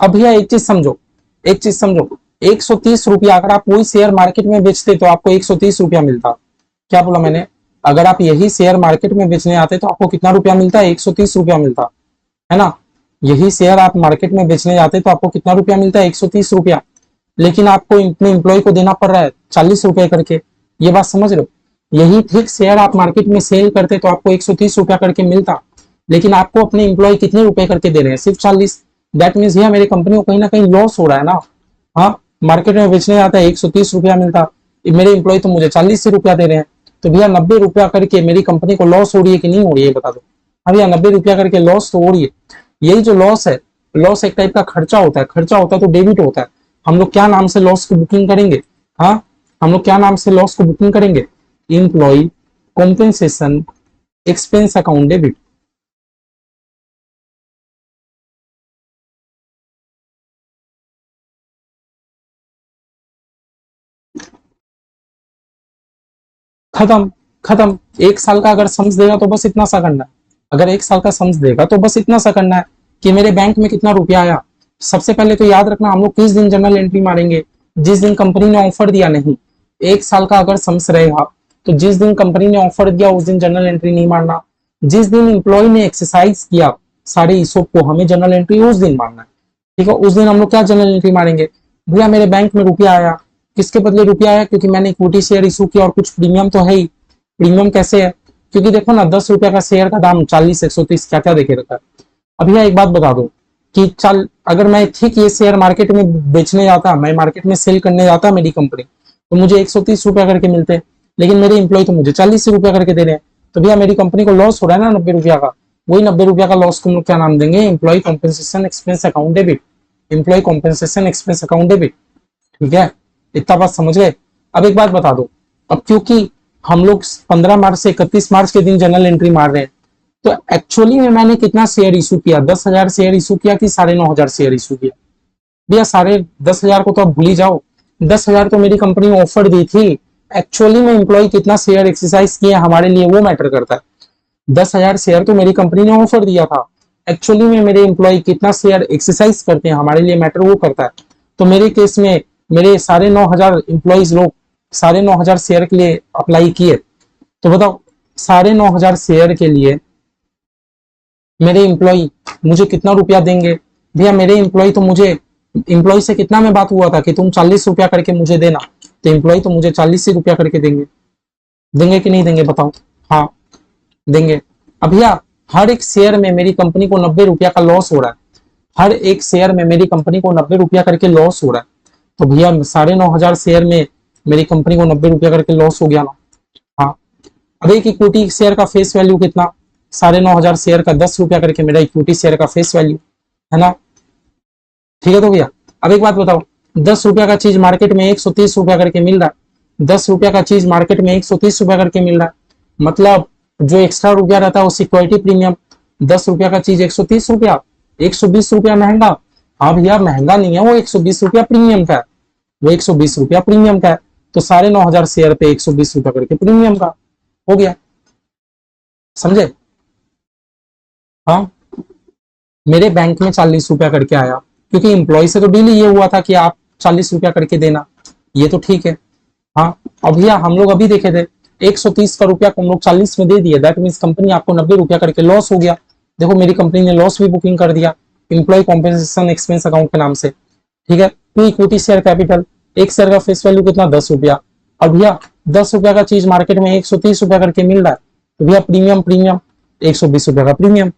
अब भैया एक चीज समझो, एक चीज समझो, 130 रुपया अगर आप वही शेयर मार्केट में बेचते तो आपको 130 रुपया मिलता। क्या बोला मैंने? अगर आप यही शेयर मार्केट में बेचने आते तो आपको कितना रुपया मिलता? 130 रुपया मिलता, है ना। यही शेयर आप मार्केट में बेचने जाते तो आपको कितना रुपया मिलता है? 130 रुपया। लेकिन आपको अपने एम्प्लॉय को देना पड़ रहा है 40 रुपए करके। ये बात समझ रहे हो? यही ठीक शेयर आप मार्केट में सेल करते तो आपको 130 रुपया करके मिलता, लेकिन आपको अपने एम्प्लॉय कितने रुपए करके दे रहे हैं? सिर्फ 40। दैट मीन्स भैया मेरी कंपनी को कहीं ना कहीं लॉस हो रहा है ना। हाँ, मार्केट में बेचने जाता है 130 रुपया मिलता, मेरे एम्प्लॉय तो मुझे 40 रुपया दे रहे हैं, तो भैया 90 रुपया करके मेरी कंपनी को लॉस हो रही है कि नहीं हो रही है, बता दो। हाँ भैया, 90 रुपया करके लॉस तो हो रही है। यही जो लॉस है, लॉस एक टाइप का खर्चा होता है, खर्चा होता है तो डेबिट होता है। हम लोग क्या नाम से लॉस की बुकिंग करेंगे? हाँ, हम लोग क्या नाम से लॉस को बुकिंग करेंगे? Employee compensation expense account debit. खत्म, खत्म। एक साल का अगर सम्स देगा तो बस इतना सा करना है। अगर एक साल का सम्स देगा तो बस इतना सा करना है कि मेरे बैंक में कितना रुपया आया। सबसे पहले तो याद रखना, हम लोग किस दिन जनरल एंट्री मारेंगे? जिस दिन कंपनी ने ऑफर दिया। नहीं, एक साल का अगर सम्स रहेगा तो जिस दिन कंपनी ने ऑफर दिया उस दिन जनरल एंट्री नहीं मारना। जिस दिन इंप्लॉय ने एक्सरसाइज किया सारे ईसोप को, हमें जनरल एंट्री उस दिन मारना है। ठीक है, उस दिन हम लोग क्या जनरल एंट्री मारेंगे? भैया मेरे बैंक में रुपया आया, किसके बदले रुपया आया? क्योंकि मैंने इक्विटी शेयर इशू किया और कुछ प्रीमियम तो है ही। प्रीमियम कैसे है? क्योंकि देखो ना, 10 रुपया का शेयर का दाम 40, 130 क्या क्या देखे रखा है। अब भैया एक बात बता दो कि चल अगर मैं ठीक ये शेयर मार्केट में बेचने जाता, मैं मार्केट में सेल करने जाता मेरी कंपनी, तो मुझे 130 रुपया करके मिलते, लेकिन मेरे इंप्लॉय तो मुझे 40 रुपया करके दे रहे हैं। तो भैया मेरी कंपनी को लॉस हो रहा है ना 90 रुपया का। वही 90 रुपया का लॉस को हम लोग क्या नाम देंगे? Employee compensation expense account debit. Employee compensation expense account debit. ठीक है, इतना बात समझ गए? अब एक बात बता दो, अब क्योंकि हम लोग 15 मार्च से 31 मार्च के दिन जनरल एंट्री मार रहे हैं, तो एक्चुअली में मैंने कितना शेयर इशू किया? 10,000 शेयर इशू किया कि 9,500 शेयर इशू किया? भैया 10,500 को तो आप भूल ही जाओ। 10,000 तो मेरी कंपनी ने ऑफर दी थी। एक्चुअली में एम्प्लॉय कितना शेयर एक्सरसाइज किया हमारे लिए वो मैटर करता है। 10,000 शेयर तो मेरी कंपनी ने ऑफर दिया था, एक्चुअली में मेरे एम्प्लॉय कितना शेयर एक्सरसाइज करते हैं हमारे लिए मैटर वो करता है। तो मेरे केस में मेरे 9,500 एम्प्लॉयज लोग 9,500 शेयर के लिए अप्लाई किए, तो बताओ 9,500 शेयर के लिए मेरे एम्प्लॉय मुझे कितना रुपया देंगे? भैया मेरे एम्प्लॉय तो मुझे, एम्प्लॉय से कितना में बात हुआ था कि तुम 40 रुपया करके मुझे देना, तो एम्प्लॉय तो मुझे 40 ही रुपया करके देंगे। देंगे कि नहीं देंगे बताओ? हाँ देंगे। अब भैया हर एक शेयर में मेरी कंपनी को 90 रुपया का लॉस हो रहा है, हर एक शेयर में मेरी कंपनी को 90 रुपया करके लॉस हो रहा है। तो भैया 9,500 शेयर में मेरी कंपनी को 90 रुपया करके लॉस हो गया ना। हाँ। अब एक इक्विटी शेयर का फेस वैल्यू कितना? 9,500 शेयर का 10 रुपया करके मेरा इक्विटी शेयर का फेस वैल्यू है ना। ठीक है तो भैया अब एक बात बताओ, 10 रुपया का चीज मार्केट में 130 रुपया करके मिल रहा है, 10 रुपया का चीज मार्केट में 130 रुपया करके मिल रहा है, मतलब जो एक्स्ट्रा रुपया रहता है वो सिक्योरिटी प्रीमियम। 10 रुपया का चीज 130 रुपया, 120 रुपया महंगा। हाँ भैया महंगा नहीं है वो, 120 रुपया प्रीमियम का है, वो 120 रुपया प्रीमियम का है। तो 9,500 शेयर पे 120 रुपया करके प्रीमियम का हो गया। समझे? हाँ। मेरे बैंक में 40 रुपया करके आया, क्योंकि एम्प्लॉय से तो डील ये हुआ था कि आप 40 रुपया करके देना, ये तो ठीक है। हाँ। अब भैया हम लोग अभी देखे थे 130 का रुपया को हम लोग 40 में दे दिए, दैट मीन कंपनी आपको 90 रुपया करके लॉस हो गया। देखो मेरी कंपनी ने लॉस भी बुकिंग कर दिया एम्प्लॉय कॉम्पेंसेशन एक्सपेंस अकाउंट के नाम से। ठीक है। टू इक्विटी शेयर कैपिटल, एक शेयर का फेस वैल्यू कितना? 10 रुपया। अब भैया 10 रुपया का चीज मार्केट में 130 रुपया करके मिल रहा है, तो भैया प्रीमियम प्रीमियम 120 रुपया का प्रीमियम।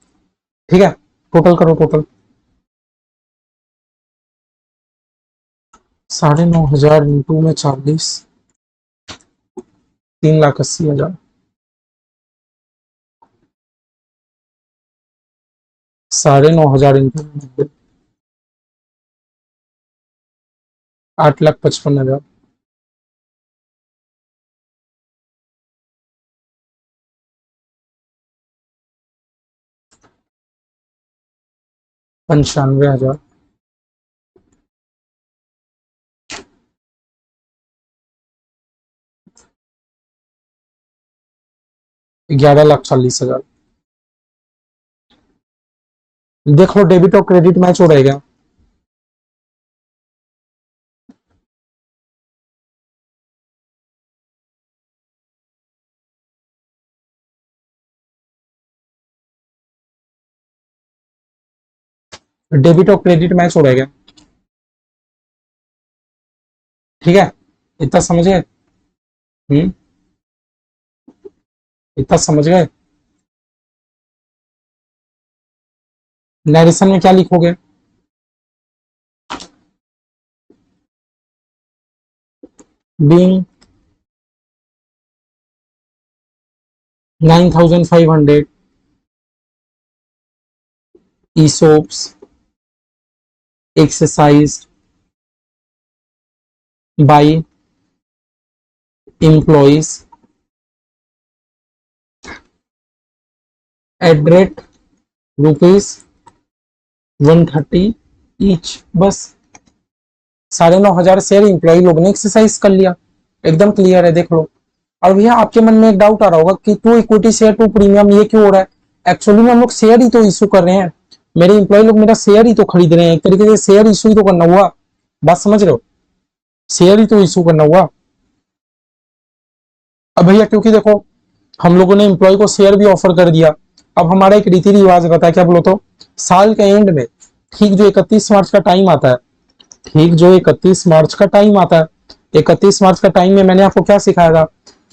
ठीक है। टोटल करो टोटल, 9,500 इंटू में 40, 3,80,000। 9,500 इंटू 90, 8,55,000। 95,000। 11,40,000। देख लो डेबिट और क्रेडिट मैच हो रहेगा। डेबिट और क्रेडिट मैच हो रहेगा। ठीक है। इतना समझ गए? इतना समझ गए? नरेशन में क्या लिखोगे? Being 9,500 ESOPs exercised by employees at rate ₹130 each. बस 9,500 शेयर इंप्लॉई लोग ने एक्सरसाइज कर लिया, एकदम क्लियर है देख लो। और भैया आपके मन में एक डाउट आ रहा होगा कि to equity share to premium ये क्यों हो रहा है? एक्चुअली में हम लोग शेयर ही तो इशू कर रहे हैं, मेरे इंप्लॉय लोग मेरा शेयर ही तो खरीद रहे हैं, एक तरीके से शेयर इशू ही तो करना हुआ। बात समझ रहे हो? शेयर ही तो इशू करना हुआ। अब भैया क्योंकि देखो हम लोगों ने एम्प्लॉय को शेयर भी ऑफर कर दिया, अब हमारा एक रीति रिवाज रहता है, क्या बोलो तो, साल के एंड में ठीक जो 31 मार्च का टाइम आता है, ठीक जो 31 मार्च का टाइम आता है, 31 मार्च का टाइम में मैंने आपको क्या सिखाया था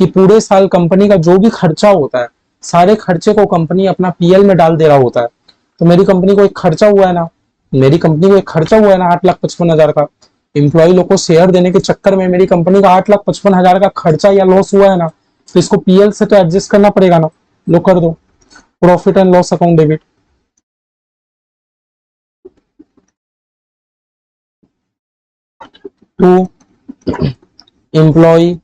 कि पूरे साल कंपनी का जो भी खर्चा होता है सारे खर्चे को कंपनी अपना पीएल में डाल दे रहा होता है। तो मेरी कंपनी को एक खर्चा हुआ है ना, मेरी कंपनी को एक खर्चा हुआ है ना 8,55,000 का, एम्प्लॉय लोग को शेयर देने के चक्कर में मेरी कंपनी का 8,55,000 का खर्चा या लॉस हुआ है ना, तो इसको पीएल से तो एडजस्ट करना पड़ेगा ना। लो कर दो, profit and loss account debit. To employee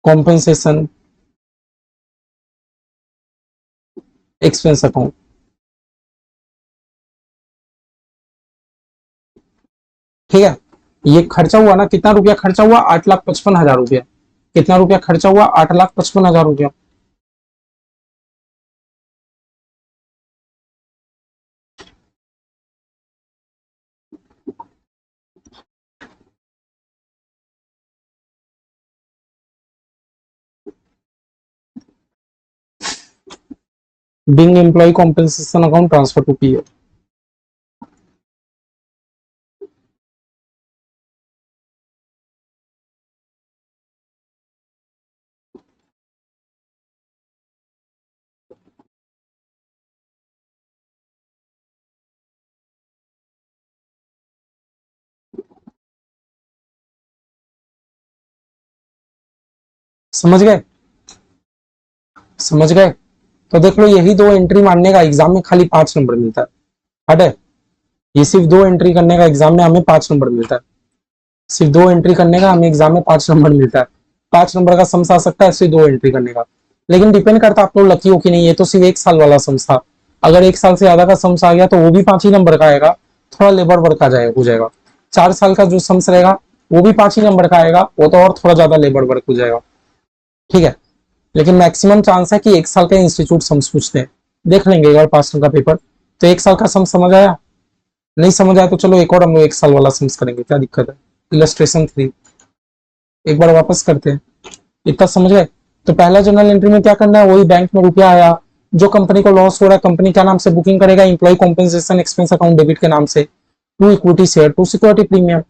compensation expense account. ठीक है। ये खर्चा हुआ ना, कितना रुपया खर्चा हुआ? 8,55,000 रुपया। कितना रुपया खर्चा हुआ? 8,55,000 रुपया। Being employee compensation account transfer to PL. समझ गए? समझ गए? तो देख लो, यही दो एंट्री मारने का एग्जाम में खाली 5 नंबर मिलता है। हट है, ये सिर्फ दो एंट्री करने का एग्जाम में हमें 5 नंबर मिलता है। सिर्फ दो एंट्री करने का हमें एग्जाम में 5 नंबर मिलता है। 5 नंबर का सम्स आ सकता है सिर्फ दो एंट्री करने का। लेकिन डिपेंड करता है आप लोग लकी हो कि नहीं। ये तो सिर्फ 1 साल वाला सम्स था। अगर 1 साल से ज्यादा का सम्स आ गया तो वो भी 5 ही नंबर का आएगा, थोड़ा लेबर वर्क आ जाएगा, हो जाएगा। 4 साल का जो सम्स रहेगा वो भी 5 ही नंबर का आएगा, वो तो और थोड़ा ज्यादा लेबर वर्क हो जाएगा। ठीक है, लेकिन मैक्सिमम चांस है कि 1 साल का इंस्टीट्यूट सम्स पूछते हैं। देख लेंगे एक बार 5 नंबर का पेपर। तो 1 साल का सम्स समझ आया? नहीं समझ आया तो चलो एक और हम लोग 1 साल वाला सम्स करेंगे, क्या दिक्कत है। इलस्ट्रेशन 3 एक बार वापस करते हैं। इतना समझ गए? तो पहला जर्नल एंट्री में क्या करना है, वही बैंक में रुपया आया, जो कंपनी को लॉस हो रहा है कंपनी क्या नाम से बुकिंग करेगा, employee compensation expense account debit के नाम से, to equity share to security premium.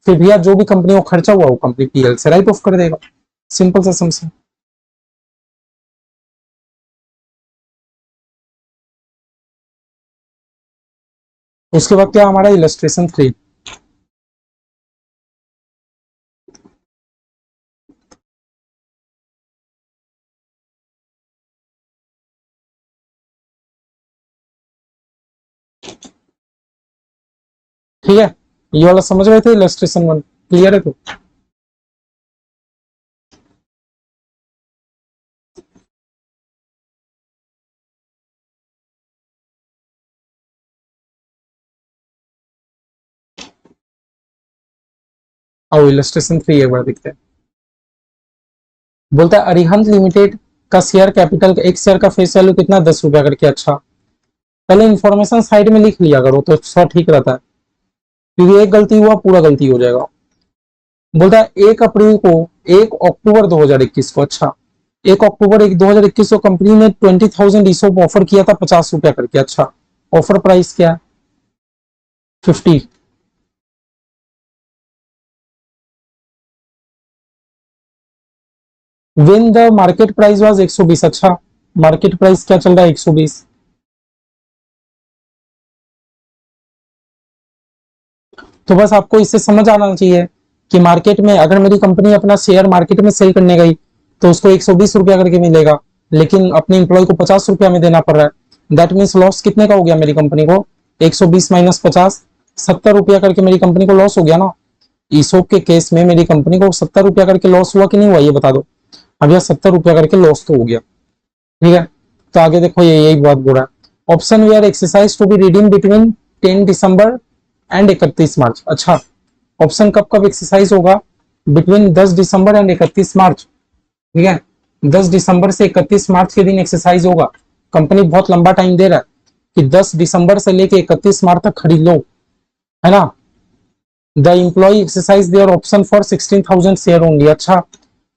फिर भैया जो भी कंपनी को खर्चा हुआ वो कंपनी पीएल से राइट ऑफ कर देगा। सिंपल सा समझे। उसके बाद क्या हमारा इलस्ट्रेशन 3। ठीक है, ये वाला समझ रहे थे, इलस्ट्रेशन 1 क्लियर है? तो आओ इलस्ट्रेशन 3 एक बार देखते हैं। बोलता है अरिहंत लिमिटेड का शेयर कैपिटल, एक शेयर का फेस वैल्यू कितना, 10 रुपया करके। अच्छा, पहले इन्फॉर्मेशन साइड में लिख लिया करो तो थोड़ा ठीक रहता है, क्योंकि एक गलती हुआ पूरा गलती हो जाएगा। बोलता है 1 अप्रैल को, 1 अक्टूबर 2021 को, अच्छा 1 अक्टूबर 2021 को कंपनी ने 20,000 ईसोप ऑफर किया था 50 रुपया करके। अच्छा, ऑफर प्राइस क्या है? 50। When the market price was 120। अच्छा, मार्केट प्राइस क्या चल रहा है? 120। तो बस आपको इससे समझ आना चाहिए कि मार्केट में अगर मेरी कंपनी अपना शेयर मार्केट में सेल करने गई तो उसको 120 रुपया करके मिलेगा, लेकिन अपने इंप्लॉय को 50 रुपया में देना पड़ रहा है। दैट मीन्स लॉस कितने का हो गया मेरी कंपनी को? 120 माइनस 50, 70 रुपया करके मेरी कंपनी को लॉस हो गया ना। ईसोप के केस में मेरी कंपनी को 70 रुपया करके लॉस हुआ कि नहीं हुआ, ये बता दो। अब यह 70 रुपया करके लॉस तो हो गया। ठीक है, तो आगे देखो, ये यही बात बोल रहा है। Option we are exercise to be redeem between 10 December and 31 March. अच्छा, ऑप्शन कब कब एक्सरसाइज होगा? Between 10 December and 31 March. ठीक है, 10 दिसंबर से 31 मार्च के दिन एक्सरसाइज होगा। कंपनी बहुत लंबा टाइम दे रहा है कि 10 दिसंबर से लेके 31 मार्च तक खरीद लो, है ना। The employee exercise their option for 16,000 share only. अच्छा,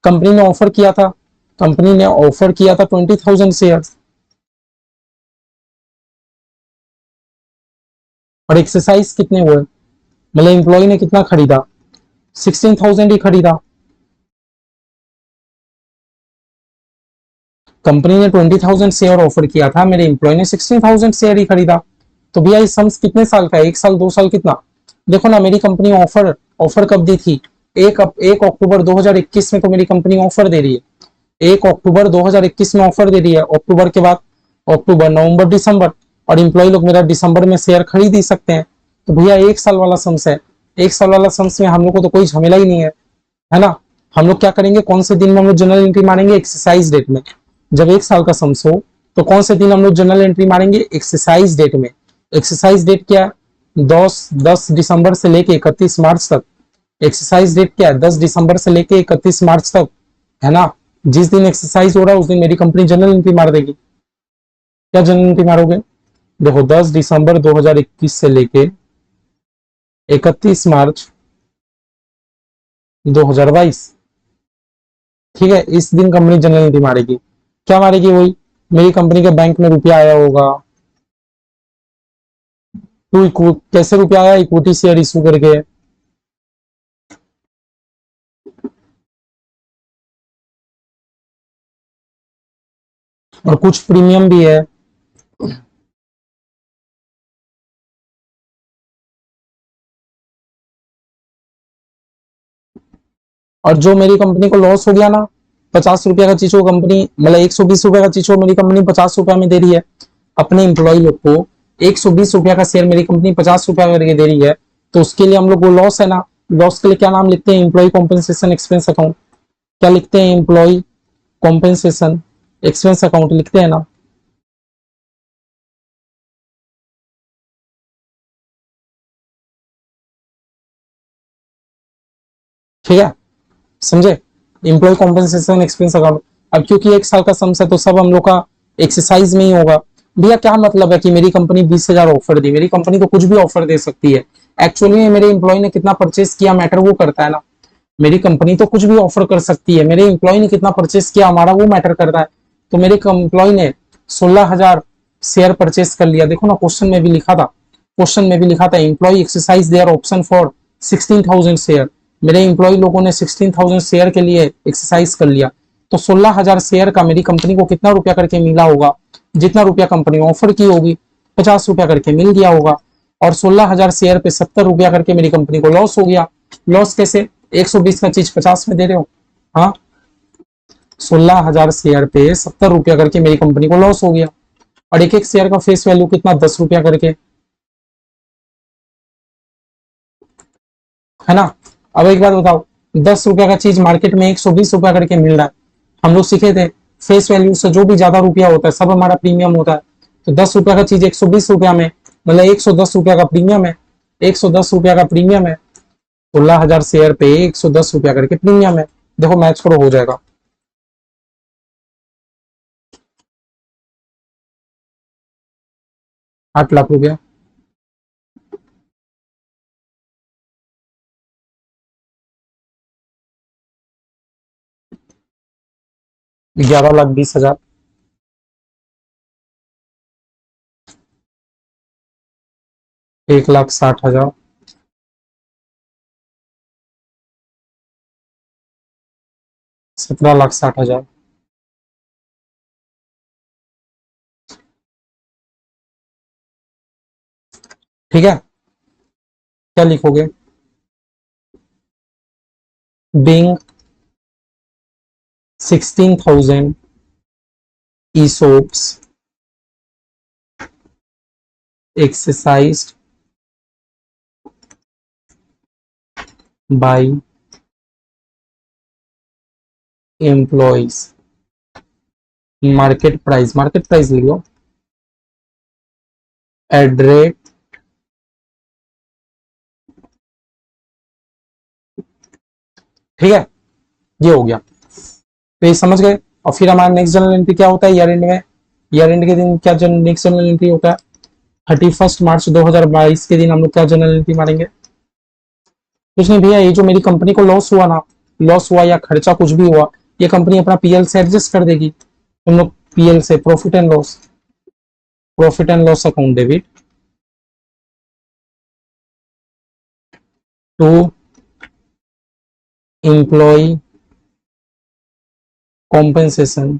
कंपनी ने ऑफर किया था, कंपनी ने ऑफर किया था 20,000 शेयर, और एक्सरसाइज कितने हुए? मतलब एम्प्लॉय ने कितना खरीदा? 16,000 ही खरीदा। कंपनी ने 20,000 शेयर ऑफर किया था, मेरे एम्प्लॉय ने 16,000 शेयर ही खरीदा। तो भैया इस सम्स कितने साल का है? 1 साल 2 साल कितना? देखो ना, मेरी कंपनी ऑफर ऑफर कब दी थी? 1 अक्टूबर 2021 में तो मेरी कंपनी ऑफर दे रही है। 1 अक्टूबर 2021 में ऑफर दे रही है। अक्टूबर के बाद अक्टूबर नवंबर दिसंबर, और इम्प्लॉय लोग मेरा दिसंबर में शेयर खरीद ही सकते हैं। तो भैया 1 साल वाला सम्स है। 1 साल वाला सम्स में हम लोग को तो कोई झमेला ही नहीं है ना। हम लोग क्या करेंगे, कौन से दिन में हम लोग जनरल एंट्री मारेंगे? एक्सरसाइज डेट में। जब 1 साल का सम्स हो तो कौन से दिन हम लोग जनरल एंट्री मारेंगे? एक्सरसाइज डेट में। एक्सरसाइज डेट क्या है? 10 दिसंबर से लेके 31 मार्च तक। एक्सरसाइज डेट क्या है? 10 दिसंबर से लेके 31 मार्च तक, है ना। जिस दिन एक्सरसाइज हो रहा है उस दिन मेरी कंपनी जनरल एंट्री मार देगी। क्या जनरल एंट्री मारोगे? देखो, 10 दिसंबर 2021 से लेके 31 मार्च 2022, ठीक है, इस दिन कंपनी जनरल एंट्री मारेगी। क्या मारेगी? वही मेरी कंपनी के बैंक में रुपया आया होगा। तो कैसे रुपया आया? इक्विटी शेयर इशू करके। और कुछ प्रीमियम भी है। और जो मेरी कंपनी को लॉस हो गया ना, 50 रुपया का चीज वो कंपनी, मतलब 120 रुपया का चीज वो मेरी कंपनी 50 रुपया में दे रही है अपने एम्प्लॉय लोग को। 120 रुपया का शेयर मेरी कंपनी 50 रुपया करके दे रही है, तो उसके लिए हम लोग वो लॉस है ना, लॉस के लिए क्या नाम लिखते हैं? Employee compensation expense account. क्या लिखते हैं? एम्प्लॉय कॉम्पेंसेशन एक्सपेंस अकाउंट लिखते हैं ना। ठीक है, समझे? Employee compensation expense account. अब क्योंकि 1 साल का सम्स है तो सब हम लोग का एक्सरसाइज में ही होगा। भैया क्या मतलब है कि मेरी कंपनी 20,000 ऑफर दी? मेरी कंपनी तो कुछ भी ऑफर दे सकती है। एक्चुअली में मेरे एम्प्लॉय ने कितना परचेस किया मैटर वो करता है ना। मेरी कंपनी तो कुछ भी ऑफर कर सकती है, मेरे एम्प्लॉय ने कितना परचेस किया हमारा वो मैटर करता है। तो मेरे एम्प्लॉय ने 16,000 शेयर परचेस कर लिया। देखो ना, क्वेश्चन में भी लिखा था, क्वेश्चन में भी लिखा था employee exercise their option for 16,000 share. मेरे एम्प्लॉय लोगों ने 16,000 शेयर के लिए एक्सरसाइज कर लिया। तो 16,000 शेयर का मेरी कंपनी को कितना रुपया करके मिला होगा? जितना रुपया कंपनी ऑफर की होगी 50 रुपया करके मिल गया होगा। और 16,000 शेयर पे 70 रुपया करके मेरी कंपनी को लॉस हो गया। लॉस कैसे? 120 का चीज 50 में दे रहे हो। हाँ, 16,000 शेयर पे 70 रुपया करके मेरी कंपनी को लॉस हो गया। और एक एक शेयर का फेस वैल्यू कितना? 10 रुपया करके, है ना। अब एक बात बताओ, 10 रुपया का चीज मार्केट में 120 रुपया करके मिल रहा है। हम लोग सीखे थे फेस वैल्यू से जो भी ज्यादा रुपया होता है सब हमारा प्रीमियम होता है। तो 10 रुपया का चीज 120 रुपया में, मतलब 110 रुपया का प्रीमियम है। 110 रुपया का प्रीमियम है। 16,000 शेयर पे 110 रुपया करके प्रीमियम है। देखो मैच करो, हो जाएगा। 8 लाख रुपया। 11,20,000। 1,60,000। 17,60,000। ठीक है, क्या लिखोगे? being 16,000 ESOPs exercised by employees, market price लिखो, एट रेट, ठीक है, ये हो गया। तो ये समझ गए। और फिर हमारा नेक्स्ट जर्नल एंट्री क्या होता है ईयर एंड में? ईयर एंड के दिन क्या नेक्स्ट जर्नल एंट्री होता है? 31 मार्च 2022 के दिन हम लोग क्या जर्नल एंट्री मारेंगे? कुछ नहीं भैया, ये जो मेरी कंपनी को लॉस हुआ ना, लॉस हुआ या खर्चा कुछ भी हुआ, ये कंपनी अपना पीएल से एडजस्ट कर देगी। तुम लोग पीएल से profit and loss account debit to employee compensation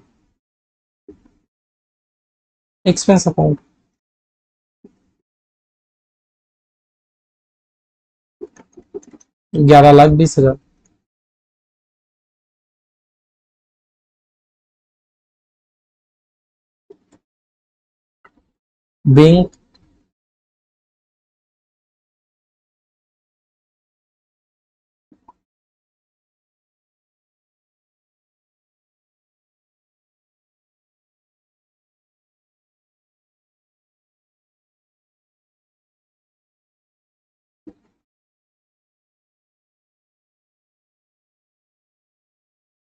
expense account. 11,20,000। being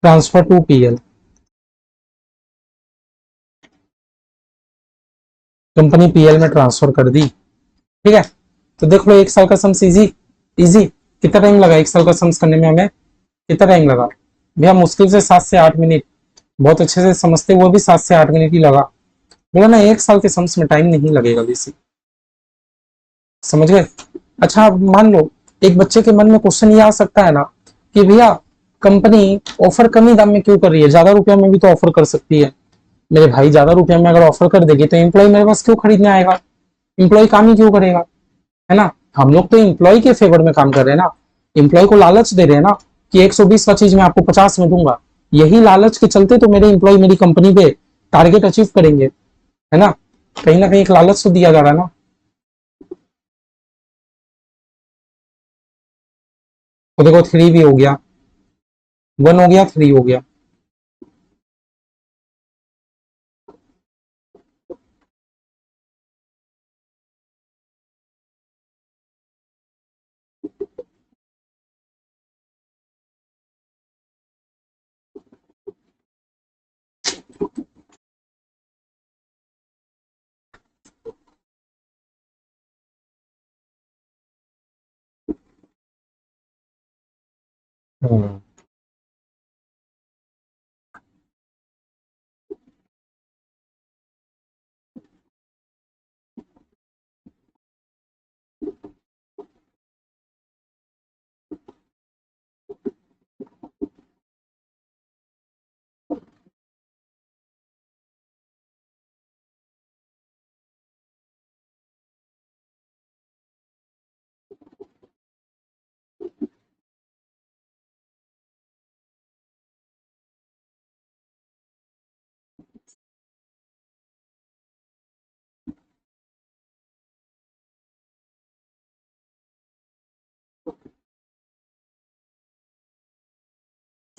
transfer to PL. Company PL में ट्रांसफर कर दी। ठीक है, तो देख लो 1 साल का सम्स इजी, इजी। कितना टाइम लगा 1 साल का सम्स करने में हमें? कितना टाइम लगा भैया? मुश्किल से 7 से 8 मिनट। बहुत अच्छे से समझते हुए भी 7 से 8 मिनट ही लगा। बोला ना 1 साल के सम्स में टाइम नहीं लगेगा बेसिक, समझ गए। अच्छा अब मान लो एक बच्चे के मन में क्वेश्चन ये आ सकता है ना कि भैया कंपनी ऑफर कम ही दाम में क्यों कर रही है, ज्यादा रुपया में भी तो ऑफर कर सकती है। मेरे भाई ज्यादा रुपया में अगर ऑफर कर देगी तो एम्प्लॉय मेरे पास क्यों खरीदने आएगा, एम्प्लॉय काम ही क्यों करेगा, है ना। हम लोग तो एम्प्लॉय के फेवर में काम कर रहे हैं ना, एम्प्लॉय को लालच दे रहे हैं ना कि 120 का चीज मैं आपको 50 में दूंगा। यही लालच के चलते तो मेरे एम्प्लॉय मेरी कंपनी पे टारगेट अचीव करेंगे, है ना कहीं एक लालच तो दिया जा रहा है ना। तो देखो 3 भी हो गया, 1 हो गया, 3 हो गया। हम्म।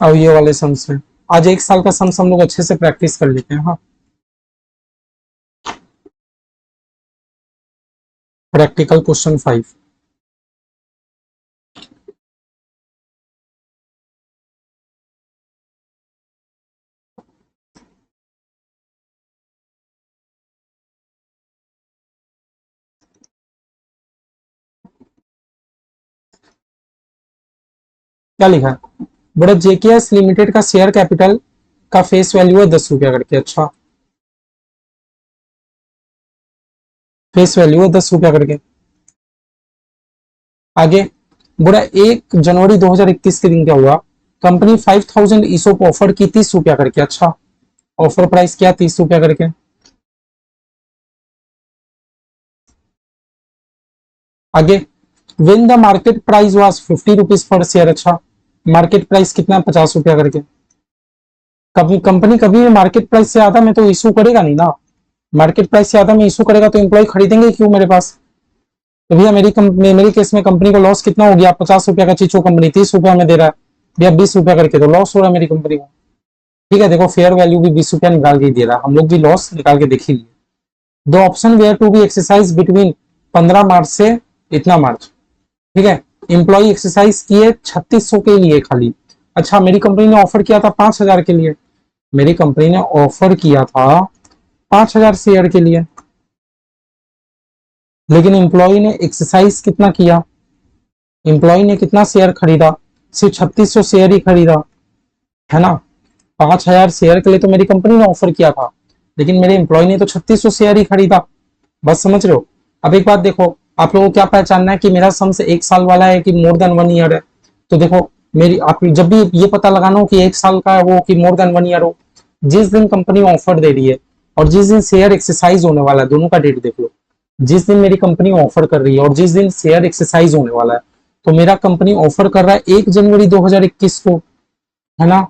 अब ये वाले सम्स में आज 1 साल का सम्स हम लोग अच्छे से प्रैक्टिस कर लेते हैं। हाँ, प्रैक्टिकल क्वेश्चन 5। क्या लिखा है, बड़ा जेकेएस लिमिटेड का शेयर कैपिटल का फेस वैल्यू है 10 रुपया करके। अच्छा, फेस वैल्यू है 10 रुपया करके। आगे बुरा 1 जनवरी 2021 के दिन क्या हुआ, कंपनी 5000 ईसोप ऑफर की 30 रुपया करके। अच्छा, ऑफर प्राइस क्या 30 रुपया करके। आगे when the market price was 50 rupees per share. अच्छा, मार्केट प्राइस कितना 50 रुपया करके। कभी कंपनी कभी भी मार्केट प्राइस से ज्यादा में तो इशू करेगा नहीं ना, मार्केट प्राइस से ज्यादा में इशू करेगा तो एम्प्लॉय खरीदेंगे क्यों मेरे पास। तो भैया मेरी केस में कंपनी को लॉस कितना हो गया, 50 रुपया का चीज को कंपनी 30 रुपया में दे रहा है, भैया 20 रुपया करके तो लॉस हो रहा है मेरी कंपनी को। ठीक है, देखो फेयर वैल्यू भी 20 रुपया निकाल के दे रहा है, हम लोग भी लॉस निकाल के देख ही लिए। दो option were to be exercise between 15 March से इतना मार्च। ठीक है, एम्प्लॉय एक्सरसाइज किए 3600 के लिए खाली। अच्छा, मेरी कंपनी ने ऑफर किया था 5000 के लिए, मेरी कंपनी ने ऑफर किया था 5000 शेयर के लिए, लेकिन एम्प्लॉय ने एक्सरसाइज कितना किया, एम्प्लॉय ने कितना शेयर खरीदा, सिर्फ 3600 शेयर ही खरीदा, है ना। 5000 शेयर के लिए तो मेरी कंपनी ने ऑफर किया था, लेकिन मेरे एम्प्लॉय ने तो 3600 शेयर ही खरीदा। बस समझ रहे हो। अब एक बात देखो, आप लोगों को क्या पहचानना है कि मेरा सम से 1 साल वाला है कि मोर देन 1 ईयर है। तो देखो मेरी आप जब भी ये पता लगाना हो कि 1 साल का है वो कि मोर देन 1 ईयर हो, जिस दिन कंपनी ऑफर दे रही है और जिस दिन शेयर एक्सरसाइज होने वाला है दोनों का डेट देख लो। जिस दिन मेरी कंपनी ऑफर कर रही है और जिस दिन शेयर एक्सरसाइज होने वाला है, तो मेरा कंपनी ऑफर कर रहा है 1 जनवरी 2021 को, है ना।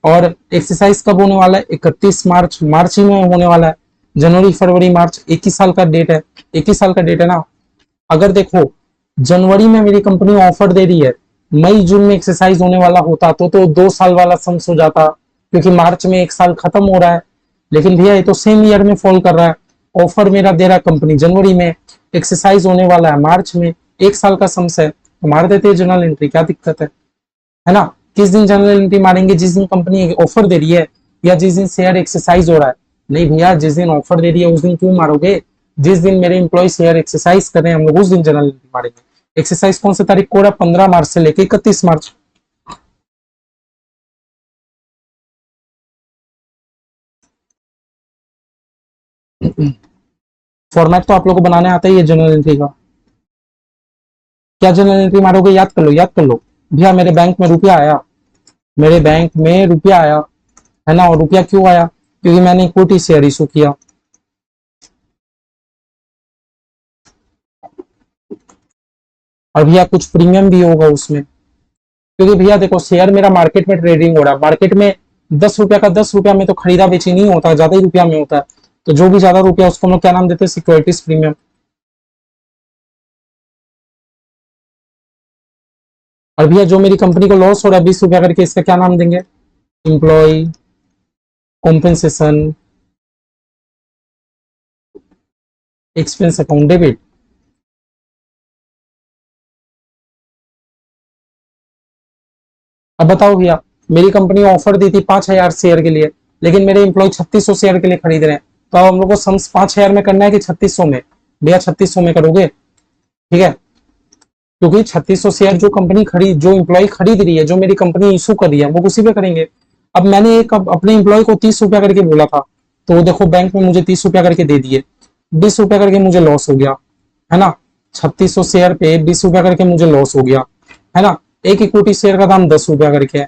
और एक्सरसाइज कब होने वाला है, 31 मार्च, मार्च ही में होने वाला है। जनवरी फरवरी मार्च, एक ही साल का डेट है, एक ही साल का डेट है ना। अगर देखो जनवरी में मेरी कंपनी ऑफर दे रही है, मई जून में एक्सरसाइज होने वाला होता तो 2 साल वाला सम्स हो जाता, क्योंकि मार्च में 1 साल खत्म हो रहा है। लेकिन भैया ये तो सेम ईयर में फॉल कर रहा है, ऑफर मेरा दे रहा है कंपनी जनवरी में, एक्सरसाइज होने वाला है मार्च में, 1 साल का सम्स है तो मार देते हैं जनरल एंट्री, क्या दिक्कत है ना। किस दिन जनरल एंट्री मारेंगे, जिस दिन कंपनी ऑफर दे रही है या जिस दिन शेयर एक्सरसाइज हो रहा है। नहीं भैया, जिस दिन ऑफर दे रही है उस दिन क्यों मारोगे, जिस दिन मेरे एम्प्लॉय शेयर एक्सरसाइज कर रहे हैं हम लोग उस दिन जनरल एंट्री मारेंगे। एक्सरसाइज कौन सी तारीख को हो रहा है, 15 मार्च से लेकर 31 मार्च। फॉर्मेट तो आप लोगों को बनाने आता ही है जनरल एंट्री का। क्या जनरल एंट्री मारोगे, याद कर लो, याद कर लो। भैया मेरे बैंक में रुपया आया, मेरे बैंक में रुपया आया, है ना। और रुपया क्यों आया, क्योंकि मैंने इक्विटी शेयर इशू किया। और भैया कुछ प्रीमियम भी होगा उसमें, क्योंकि भैया देखो शेयर मेरा मार्केट में ट्रेडिंग हो रहा है, मार्केट में 10 रुपया का 10 रुपया में तो खरीदा बेची नहीं होता, ज्यादा ही रुपया में होता है। तो जो भी ज्यादा रुपया उसको हम लोग क्या नाम देते हैं, सिक्योरिटीज प्रीमियम। और भैया जो मेरी कंपनी को लॉस हो रहा है 20 रुपया करके, इसका क्या नाम देंगे, employee compensation expense account debit. अब बताओ भैया, मेरी कंपनी ऑफर दी थी 5,000 शेयर के लिए, लेकिन मेरे एम्प्लॉय 3600 शेयर के लिए खरीद रहे हैं। तो अब हम लोग को सम्स 5,000 में करना है कि 3600 में। भैया 3600 में करोगे, ठीक है। क्योंकि 3600 शेयर जो कंपनी खरीद, जो एम्प्लॉय खरीद रही है, जो मेरी कंपनी इशू कर रही है, वो उसी पे करेंगे। अब मैंने एक अपने एम्प्लॉय को 30 रुपया करके बोला था, तो वो देखो बैंक में मुझे 30 रुपया करके दे दिए, 20 रुपया करके मुझे लॉस हो गया, है ना। 3600 शेयर पे 20 रुपया करके मुझे लॉस हो गया, है ना। एक इक्विटी शेयर का दाम 10 रुपया करके है,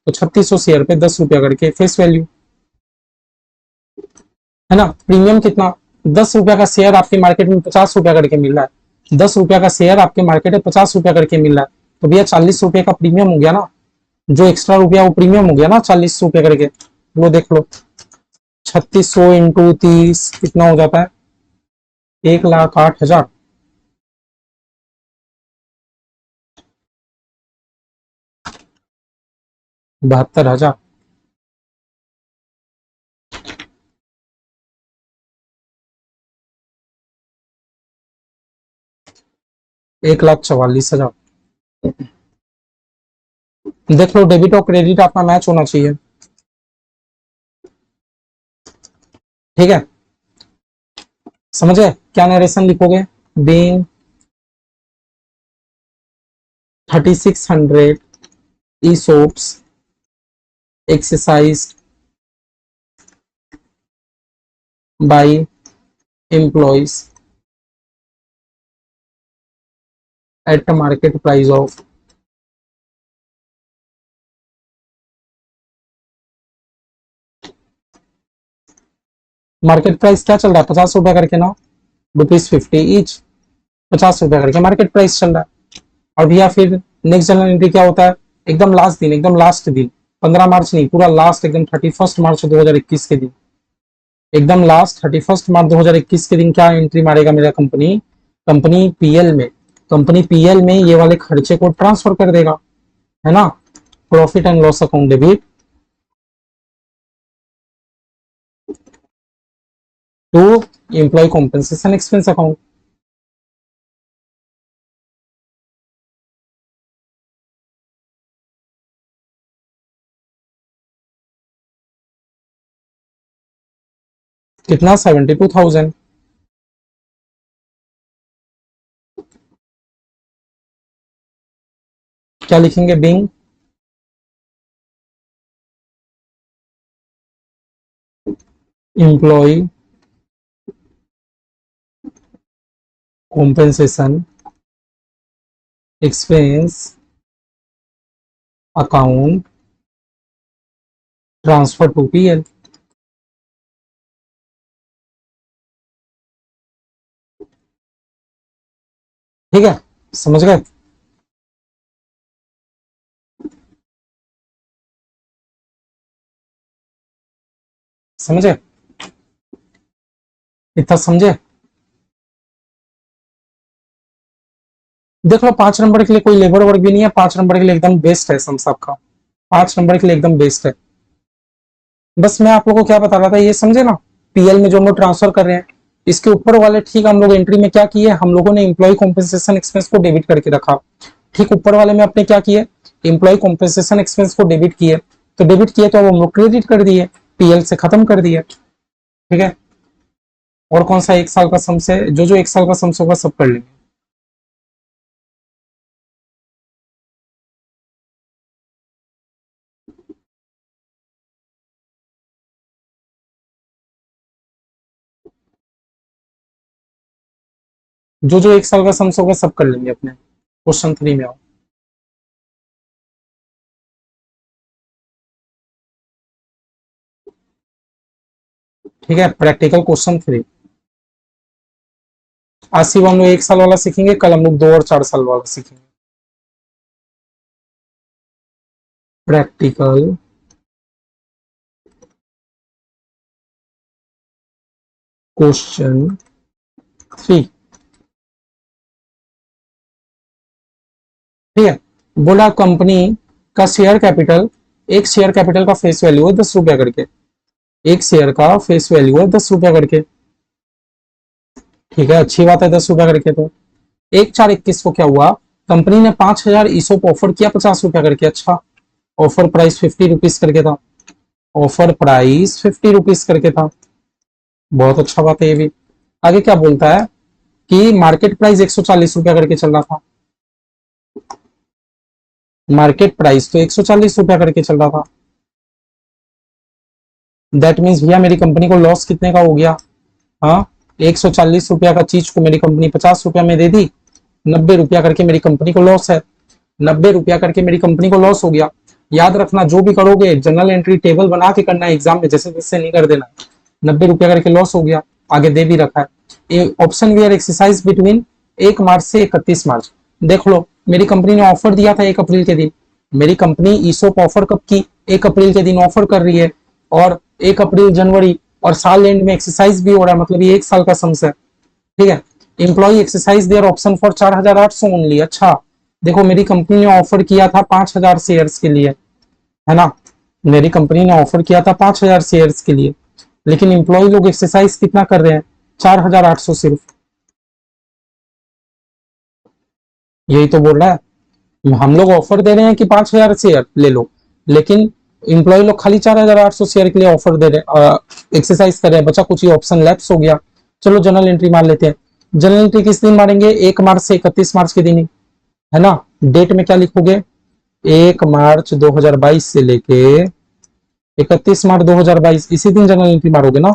तो 3600 शेयर पे 10 रुपया करके फेस वैल्यू, है ना। प्रीमियम कितना, 10 रुपया का शेयर आपके मार्केट में 50 रुपया करके मिल रहा है, 10 रुपया का शेयर आपके मार्केट में 50 रुपया करके मिल रहा है, तो भैया 40 रुपये का प्रीमियम हो गया ना। जो एक्स्ट्रा रुपया वो प्रीमियम हो गया ना 40 रुपये करके। वो देख लो, 3600 × 30 कितना हो जाता है, 1,08,000, 72,000। 1,44,000। देख लो, डेबिट और क्रेडिट आपका मैच होना चाहिए, ठीक है। समझे, क्या नरेशन लिखोगे, being 3600 ESOPs exercised by employees at a market price of, market price क्या चल रहा है, 50 रुपया करके ना, ₹50 ईच, 50 रुपया करके मार्केट प्राइस चल रहा है। और भैया फिर नेक्स्ट जनरल एंट्री क्या होता है, एकदम लास्ट दिन, एकदम लास्ट दिन, 15 मार्च नहीं, पूरा लास्ट एकदम 31 मार्च 2021 के दिन, एकदम लास्ट 31 मार्च 2021 के दिन क्या एंट्री मारेगा मेरा कंपनी, कंपनी पीएल में, कंपनी पीएल में ये वाले खर्चे को ट्रांसफर कर देगा, है ना। Profit and loss account debit to employee compensation expense account. कितना, 72,000। क्या लिखेंगे, being employee compensation expense account transfer to PL. ठीक है, समझ गए। समझे, इतना समझे। देख लो 5 नंबर के लिए कोई लेबर वर्क भी नहीं है, 5 नंबर के लिए एकदम बेस्ट है सम सबका, 5 नंबर के लिए एकदम बेस्ट है। बस मैं आप लोगों को क्या बता रहा था, ये समझे ना, पीएल में जो हम लोग ट्रांसफर कर रहे हैं, इसके ऊपर वाले ठीक हम लोग एंट्री में क्या किए, हम लोगों ने एम्प्लॉय कॉम्पेंसेशन एक्सपेंस को डेबिट करके रखा। ठीक ऊपर वाले में अपने क्या किए, एम्प्लॉय कॉम्पेंसेशन एक्सपेंस को डेबिट किए, तो डेबिट किए तो अब हम लोग क्रेडिट कर दिए, पीएल से खत्म कर दिए, ठीक है। और कौन सा 1 साल का सम से, जो जो 1 साल का सम होगा सब कर लेंगे। जो जो 1 साल का सम्स होगा सब कर लेंगे अपने। क्वेश्चन 3 में आओ। ठीक है, प्रैक्टिकल क्वेश्चन 3। आज सिर्फ हम लोग 1 साल वाला सीखेंगे, कल हम लोग 2 और 4 साल वाला सीखेंगे। Practical question 3। ठीक है, बोला कंपनी का शेयर कैपिटल, एक शेयर कैपिटल का फेस वैल्यू है 10 रुपया करके, एक शेयर का फेस वैल्यू है 10 रुपया करके। ठीक है, अच्छी बात है 10 रुपया करके। तो 1/4/21 को क्या हुआ, कंपनी ने 5,000 ईसोप ऑफर किया 50 रुपया करके। अच्छा, ऑफर प्राइस 50 रुपीज करके था, ऑफर प्राइस 50 रुपीज करके था। बहुत अच्छा बात है ये भी। आगे क्या बोलता है कि मार्केट प्राइस 140 रुपया करके चल रहा था, मार्केट प्राइस तो 140 रुपया करके चल रहा था। दैट मीन्स भैया मेरी कंपनी को लॉस कितने का हो गया। हाँ, 140 रुपया का चीज को मेरी कंपनी 50 रुपया में दे दी, 90 रुपया करके मेरी कंपनी को लॉस है, 90 रुपया करके मेरी कंपनी को लॉस हो गया। याद रखना, जो भी करोगे जनरल एंट्री टेबल बना के करना है एग्जाम में, जैसे जैसे नहीं कर देना। 90 रुपया करके लॉस हो गया, आगे दे भी रखा है। Option we are exercise between 1 March से 31 मार्च। देख लो, मेरी कंपनी ने ऑफर दिया था 1 अप्रैल के दिन, मेरी कंपनी ईसोप ऑफर कब की, 1 अप्रैल के दिन ऑफर कर रही है, और 1 अप्रैल जनवरी और साल एंड में एक्सरसाइज भी हो रहा है, मतलब ये 1 साल का सम्स है। ठीक है, employee exercise their option for 4,800 only. अच्छा, देखो मेरी कंपनी ने ऑफर किया था 5,000 शेयर्स के लिए, है ना, मेरी कंपनी ने ऑफर किया था 5,000 शेयर्स के लिए, लेकिन एम्प्लॉय लोग एक्सरसाइज कितना कर रहे हैं, 4,800 सिर्फ। यही तो बोल रहा है, हम लोग ऑफर दे रहे हैं कि 5,000 शेयर ले लो, लेकिन एम्प्लॉय लोग खाली 4,800 शेयर के लिए ऑफर दे रहे हैं, एक्सरसाइज कर रहे हैं। बचा कुछ ही ऑप्शन लैप्स हो गया। चलो जनरल एंट्री मार लेते हैं। जनरल एंट्री किस दिन मारेंगे, 1 मार्च से 31 मार्च के दिन ही, है ना। डेट में क्या लिखोगे, 1 मार्च 2022 से लेके 31 मार्च 2022, इसी दिन जनरल एंट्री मारोगे ना।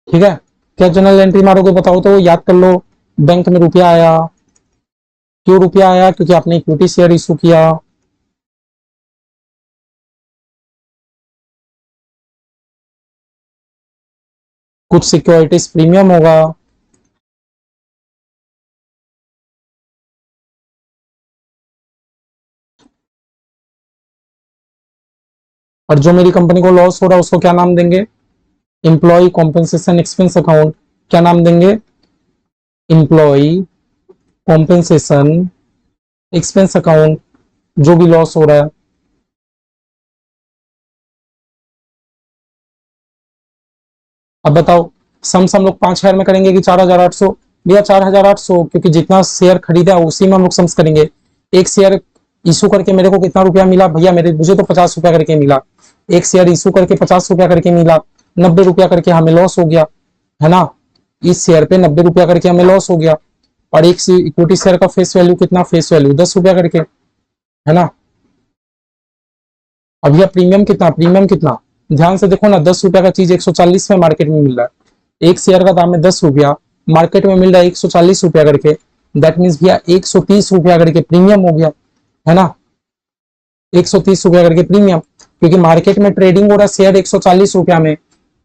ठीक है, क्या जनरल एंट्री मारोगे बताओ तो, याद कर लो। बैंक में रुपया आया, क्यों रुपया आया, क्योंकि आपने इक्विटी शेयर इशू किया। कुछ सिक्योरिटीज प्रीमियम होगा, और जो मेरी कंपनी को लॉस हो रहा है उसको क्या नाम देंगे, एम्प्लॉय कॉम्पेंसेशन एक्सपेंस अकाउंट। क्या नाम देंगे, एम्प्लॉय कॉम्पेंसेशन एक्सपेंस अकाउंट, जो भी लॉस हो रहा है। अब बताओ, सम्स हम लोग 5,000 में करेंगे कि 4,800। भैया 4,800, क्योंकि जितना शेयर खरीदा उसी में हम लोग सम्स करेंगे। एक शेयर इशू करके मेरे को कितना रुपया मिला भैया, मेरे मुझे तो 50 रुपया करके मिला। एक शेयर इशू करके 50 रुपया करके मिला, 90 रुपया करके हमें लॉस हो गया, है ना। इस शेयर पे 90 रुपया करके हमें लॉस हो गया, और एक इक्विटी शेयर का फेस वैल्यू कितना, फेस वैल्यू 10 रुपया करके, है ना। अब भैया प्रीमियम कितना, प्रीमियम कितना, ध्यान से देखो ना, 10 रुपया का चीज 140 में मार्केट में मिल रहा है, एक शेयर का दाम है 10 रुपया, मार्केट में मिल रहा है 140 रुपया करके। दैट मीन्स भैया 130 रुपया करके प्रीमियम हो गया, है ना। 130 रुपया करके प्रीमियम, क्योंकि मार्केट में ट्रेडिंग हो रहा है शेयर 140 रुपया में।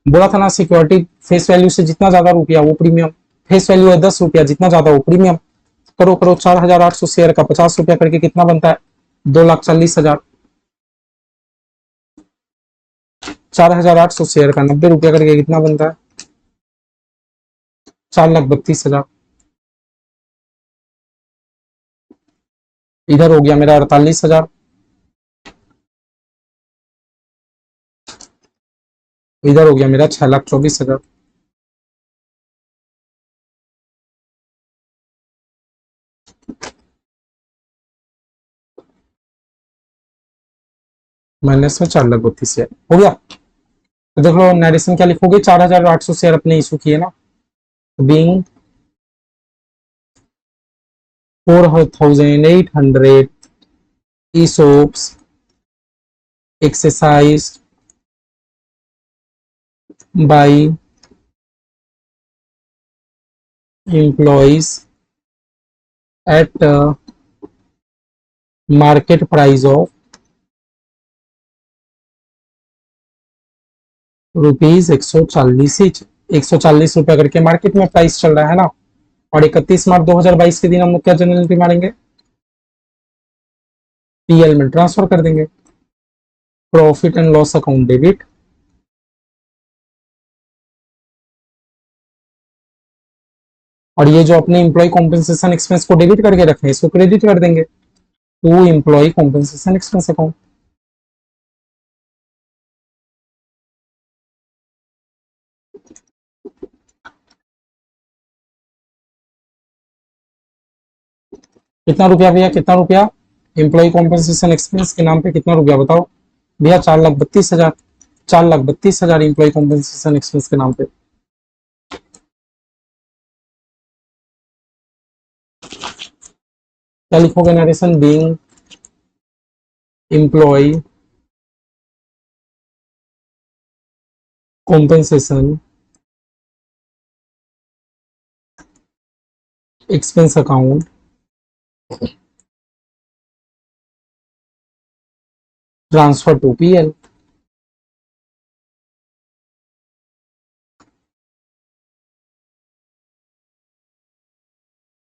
बोला था ना, सिक्योरिटी फेस वैल्यू से जितना ज्यादा रुपया वो प्रीमियम, फेस वैल्यू है 10 रुपया, जितना ज्यादा वो प्रीमियम। करो करो, 4,800 शेयर का 50 रुपया करके कितना बनता है, 2,40,000। 4,800 शेयर का 90 रुपया करके कितना बनता है, 4,32,000। इधर हो गया मेरा 48,000, इधर हो गया मेरा 6,24,000। माइनस में 4,32,000 हो गया। तो देख लो नरेशन क्या लिखोगे, 4,800 शेयर अपने इशू किए ना, being 4,800 ESOPs exercised by employees eight market price of ₹140, 140 करके मार्केट में प्राइस चल रहा है ना। और 31 मार्च 2022 के दिन हम लोग क्या जनरल एंट्री मारेंगे, पीएल में ट्रांसफर कर देंगे, profit and loss account debit, और ये जो अपने एम्प्लॉय कॉम्पेंसेशन एक्सपेंस को डेबिट करके रखे हैं इसको क्रेडिट कर देंगे to employee compensation expense account. कितना रुपया भैया, कितना रुपया एम्प्लॉय कॉम्पेंसेशन एक्सपेंस के नाम पे कितना रुपया बताओ भैया, 4,32,000, 4,32,000 एम्प्लॉय कॉम्पेंसेशन एक्सपेंस के नाम पे। क्या लिखोगे narration, being employee compensation expense account transfer to PL.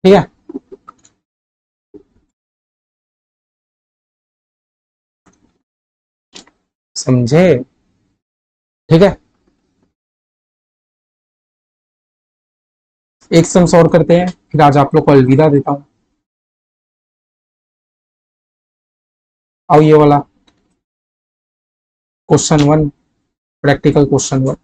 ठीक है, समझे, ठीक है। एक सम सॉल्व करते हैं फिर आज आप लोग को अलविदा देता हूं। आओ ये वाला क्वेश्चन 1, प्रैक्टिकल क्वेश्चन 1।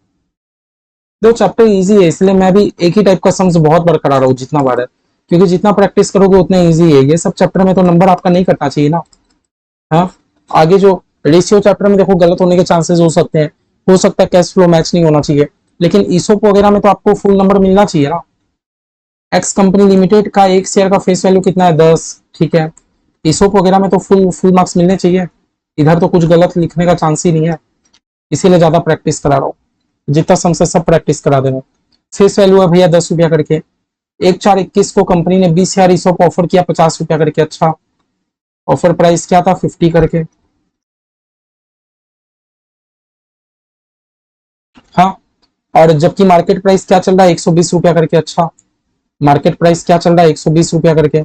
दो चैप्टर इजी है इसलिए मैं भी एक ही टाइप का सम्स बहुत बार करा रहा हूँ जितना बार है, क्योंकि जितना प्रैक्टिस करोगे उतना इजी है। ये सब चैप्टर में तो नंबर आपका नहीं कटना चाहिए ना। हाँ, आगे जो रेशियो चैप्टर में देखो गलत होने के चांसेस हो सकते हैं, हो सकता है कैश फ्लो मैच नहीं होना चाहिए, लेकिन ईसोप वगैरह में तो आपको फुल नंबर मिलना चाहिए ना। एक्स कंपनी लिमिटेड का एक शेयर का फेस वैल्यू कितना है, 10, ठीक है। ईसोप वगैरह में तो फुल फुल मार्क्स मिलने चाहिए, इधर तो कुछ गलत लिखने का चांस ही नहीं है, इसीलिए ज्यादा प्रैक्टिस करा रहा हूँ। जितना समझ सब प्रैक्टिस करा देना। फेस वैल्यू है भैया 10 रुपया करके, 1/4/21 को कंपनी ने 20,000 ईसोप ऑफर किया 50 रुपया करके। अच्छा, ऑफर प्राइस क्या था, 50 करके। हाँ, और जबकि मार्केट प्राइस क्या चल रहा है, 120 रुपया करके। अच्छा, मार्केट प्राइस क्या चल रहा है, 120 रुपया करके।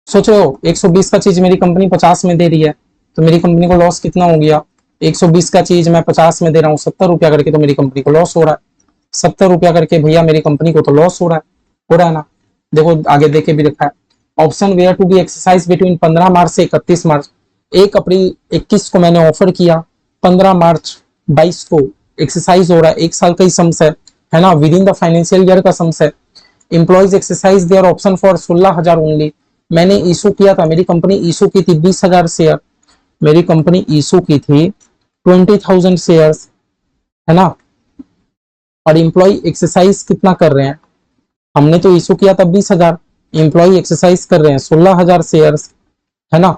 सोच रहे हो 120 का चीज मेरी कंपनी 50 में दे रही है, तो मेरी कंपनी को लॉस कितना हो गया। 120 का चीज मैं 50 में दे रहा हूँ 70 रुपया करके, तो मेरी कंपनी को लॉस हो रहा है 70 रुपया करके। भैया मेरी कंपनी को तो लॉस हो रहा है ना। देखो आगे देखे भी रखा है, option were to be exercise between 15 March से 31 मार्च। 1 अप्रैल 21 को मैंने ऑफर किया, 15 मार्च 22 को एक्सरसाइज हो रहा है, 1 साल का ही सम्स है ना, within the financial year का सम्स है। Employees exercise their option for 16,000 only. मैंने इशू किया था, मेरी कंपनी इशू की थी 20,000 शेयर, मेरी कंपनी इशू की थी 20,000 शेयर्स, है ना। और एम्प्लॉय एक्सरसाइज कितना कर रहे हैं, हमने तो इशू किया था 20,000, एम्प्लॉय एक्सरसाइज कर रहे हैं 16,000 शेयर्स, है ना।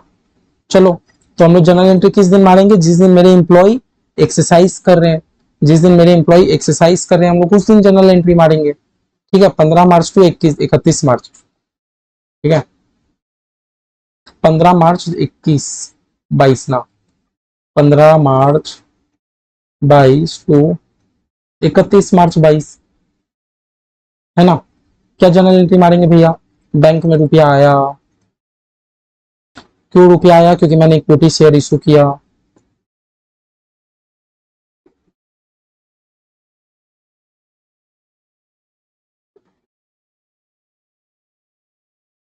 चलो, तो हम लोग जनरल एंट्री किस दिन मारेंगे, जिस दिन मेरे एम्प्लॉय एक्सरसाइज कर रहे हैं, जिस दिन मेरे एम्प्लॉय एक्सरसाइज कर रहे हैं हम लोग उस दिन जनरल एंट्री मारेंगे। ठीक है, 15 मार्च टू 31 मार्च, ठीक है। 15 मार्च 21 22 ना, 15 मार्च 22 टू 31 मार्च 22, है ना। क्या जनरल एंट्री मारेंगे भैया, बैंक में रुपया आया, क्यों रुपया आया, क्योंकि मैंने इक्विटी शेयर इशू किया।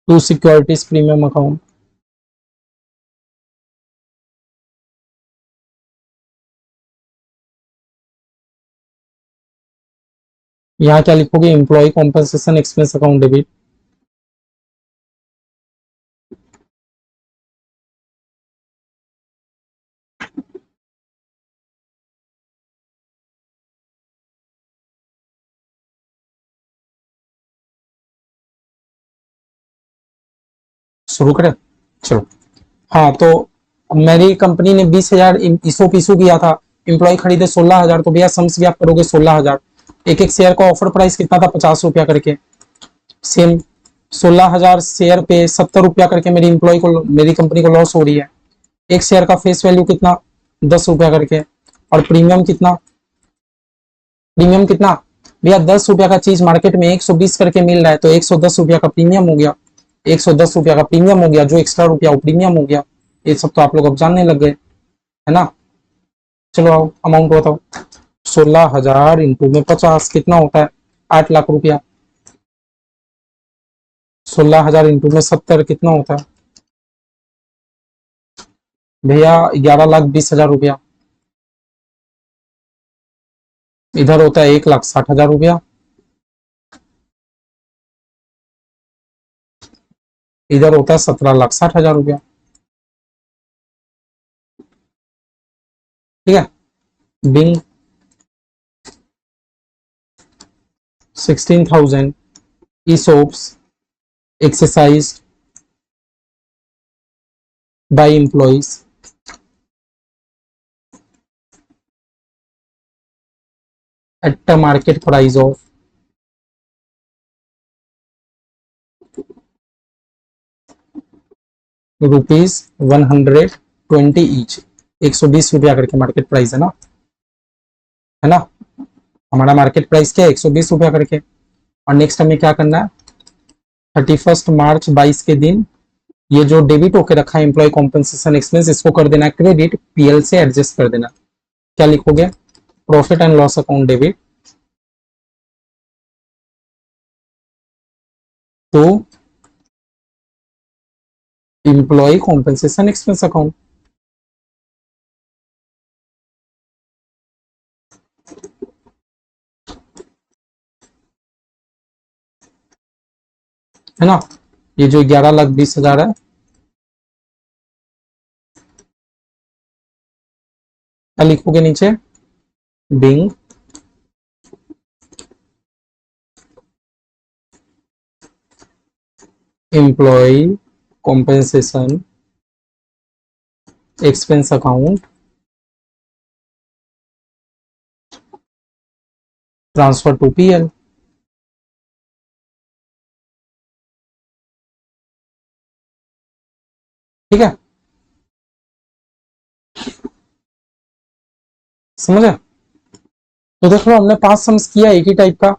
टू सिक्योरिटीज प्रीमियम अकाउंट, यहाँ क्या लिखोगे, employee compensation expense account debit. शुरू करें, चलो। हाँ, तो मेरी कंपनी ने 20,000 ईसो किया था, एम्प्लॉय खरीदे 16,000, तो भैया सम्स भी आप करोगे 16,000। एक एक शेयर का ऑफर प्राइस कितना था, 50 रुपया करके। सेम 16,000 शेयर पे 70 रुपया करके मेरी इंप्लॉय को, मेरी कंपनी को लॉस हो रही है। एक शेयर का फेस वैल्यू कितना, 10 रुपया करके। और प्रीमियम कितना, प्रीमियम कितना भैया, 10 रुपया का चीज मार्केट में 120 करके मिल रहा है, तो 110 रुपया का प्रीमियम हो गया। 110 रुपया का प्रीमियम हो गया, जो एक्स्ट्रा रुपया वो प्रीमियम हो गया। ये सब तो आप लोग अब जानने लग गए, है ना। चलो आओ अमाउंट बताओ। 16,000 इंटू में 50 कितना होता है, 8 लाख रुपया। 16,000 इंटू में 70 कितना होता है भैया, 11,20,000 रुपया। इधर होता है 1,60,000 रुपया। इधर होता है 17,60,000 रुपया। ठीक है। Being 16,000 ESOPs exercised by employees at a market price of ₹120 each। 120 रुपया करके मार्केट प्राइस है ना। हमारा मार्केट प्राइस क्या है, 120 रुपया करके। और नेक्स्ट हमें क्या करना है, 31 मार्च 22 के दिन ये जो डेबिट होके रखा है एम्प्लॉय कॉम्पेंसेशन एक्सपेंस, इसको कर देना क्रेडिट, पीएल से एडजस्ट कर देना। क्या लिखोगे, profit and loss account debit to employee compensation expense account. है ना। ये जो 11,20,000 है, क्या लिखोगे नीचे, being employee compensation expense account transfer to PL. ठीक है, समझे। तो देखो हमने 5 सम्स किया एक ही टाइप का,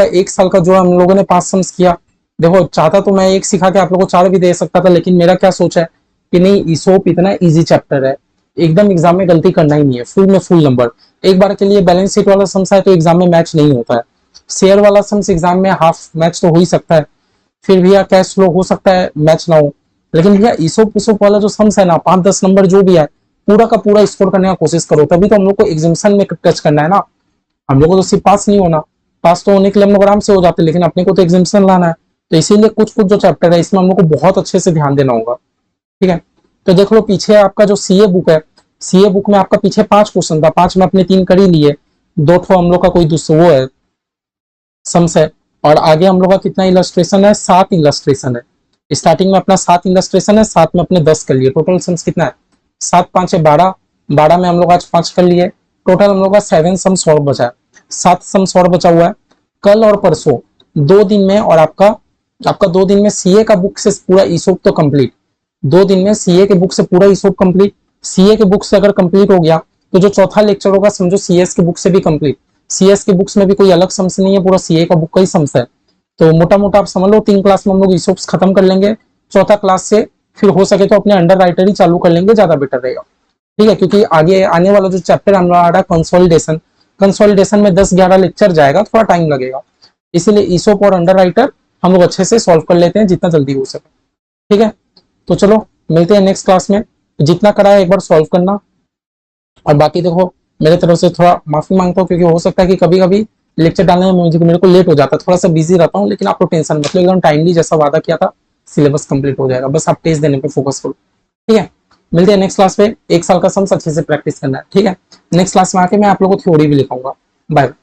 एक साल का जो हम लोगों ने 5 सम्स किया। देखो चाहता तो मैं एक सिखा के आप लोगों को 4 भी दे सकता था, लेकिन मेरा क्या सोच है कि नहीं, ईसोप इतना इजी चैप्टर है, एकदम एग्जाम में गलती करना ही नहीं है, फुल में फुल नंबर। एक बार के लिए बैलेंस शीट वाला सम्स है तो एग्जाम में मैच नहीं होता है, शेयर वाला सम्स एग्जाम में हाफ मैच तो हो ही सकता है, फिर भैया कैश फ्लो हो सकता है मैच ना हो। लेकिन भैया ईसोप वाला जो सम्स है ना, 5-10 नंबर जो भी है, पूरा का पूरा स्कोर करने का कोशिश करो, तभी तो हम लोग को एग्जामिशन में टच करना है ना। हम लोग को तो सिर्फ पास नहीं होना, पास तो होने के लिए हम लोग आराम से हो जाते, लेकिन अपने को तो एग्जामिशन लाना है। तो इसीलिए कुछ कुछ जो चैप्टर है इसमें हम लोग को बहुत अच्छे से ध्यान देना होगा। ठीक है, तो देख लो पीछे आपका जो सीए बुक है, सीए बुक में आपका पीछे 5 क्वेश्चन था, 5 में अपने 3 कर ही लिए, 2 ठो हम लोग का कोई दूसरा वो है सम्स है, और आगे हम लोग का कितना इलस्ट्रेशन है, 7 इलस्ट्रेशन है। स्टार्टिंग में अपना 7 इलस्ट्रेशन है, 7 में अपने 10 कर लिए, टोटल सम्स कितना है, 7 5 है 12, 12 में हम लोग आज 5 कर लिए, टोटल हम लोग का 7 सम्स और बचा है, 7 सम्स और बचा हुआ है। कल और परसों 2 दिन में, और आपका 2 दिन में सीए का बुक से पूरा ईसोप तो कंप्लीट, 2 दिन में सीए के बुक से पूरा ईसोप कंप्लीट। सीए के बुक से अगर कंप्लीट हो गया तो जो चौथा लेक्चर होगा समझो सीएस के बुक से भी कंप्लीट। सीएस के बुक्स में भी कोई अलग सम्स नहीं है, पूरा सीए का बुक का ही सम्स है। तो मोटा मोटा आप समझ लो 3 क्लास में हम लोग ईसोप्स खत्म कर लेंगे, चौथा क्लास से फिर हो सके तो अपने अंडर राइटर ही चालू कर लेंगे, ज्यादा बेटर रहेगा। ठीक है, क्योंकि आगे आने वाला जो चैप्टर हमारा कंसोलिडेशन, कंसोलिडेशन में 10-11 लेक्चर जाएगा, थोड़ा टाइम लगेगा, इसीलिए ईसोप और अंडर राइटर हम लोग अच्छे से सॉल्व कर लेते हैं जितना जल्दी हो सके। ठीक है, तो चलो मिलते हैं नेक्स्ट क्लास में, जितना करा है एक बार सॉल्व करना। और बाकी देखो मेरे तरफ से थोड़ा माफी मांगता हूँ, क्योंकि हो सकता है कि कभी कभी लेक्चर डालने में मेरे को लेट हो जाता है, थोड़ा सा बिजी रहता हूँ, लेकिन आपको टेंशन मत लो, एकदम टाइमली जैसा वादा किया था सिलेबस कंप्लीट हो जाएगा, बस आप टेस्ट देने पे फोकस करो। ठीक है, मिलते हैं नेक्स्ट क्लास पे, 1 साल का सम्स अच्छे से प्रैक्टिस करना है। ठीक है, नेक्स्ट क्लास में आके मैं आप लोगों को थ्योरी भी लिखाऊंगा। बाय।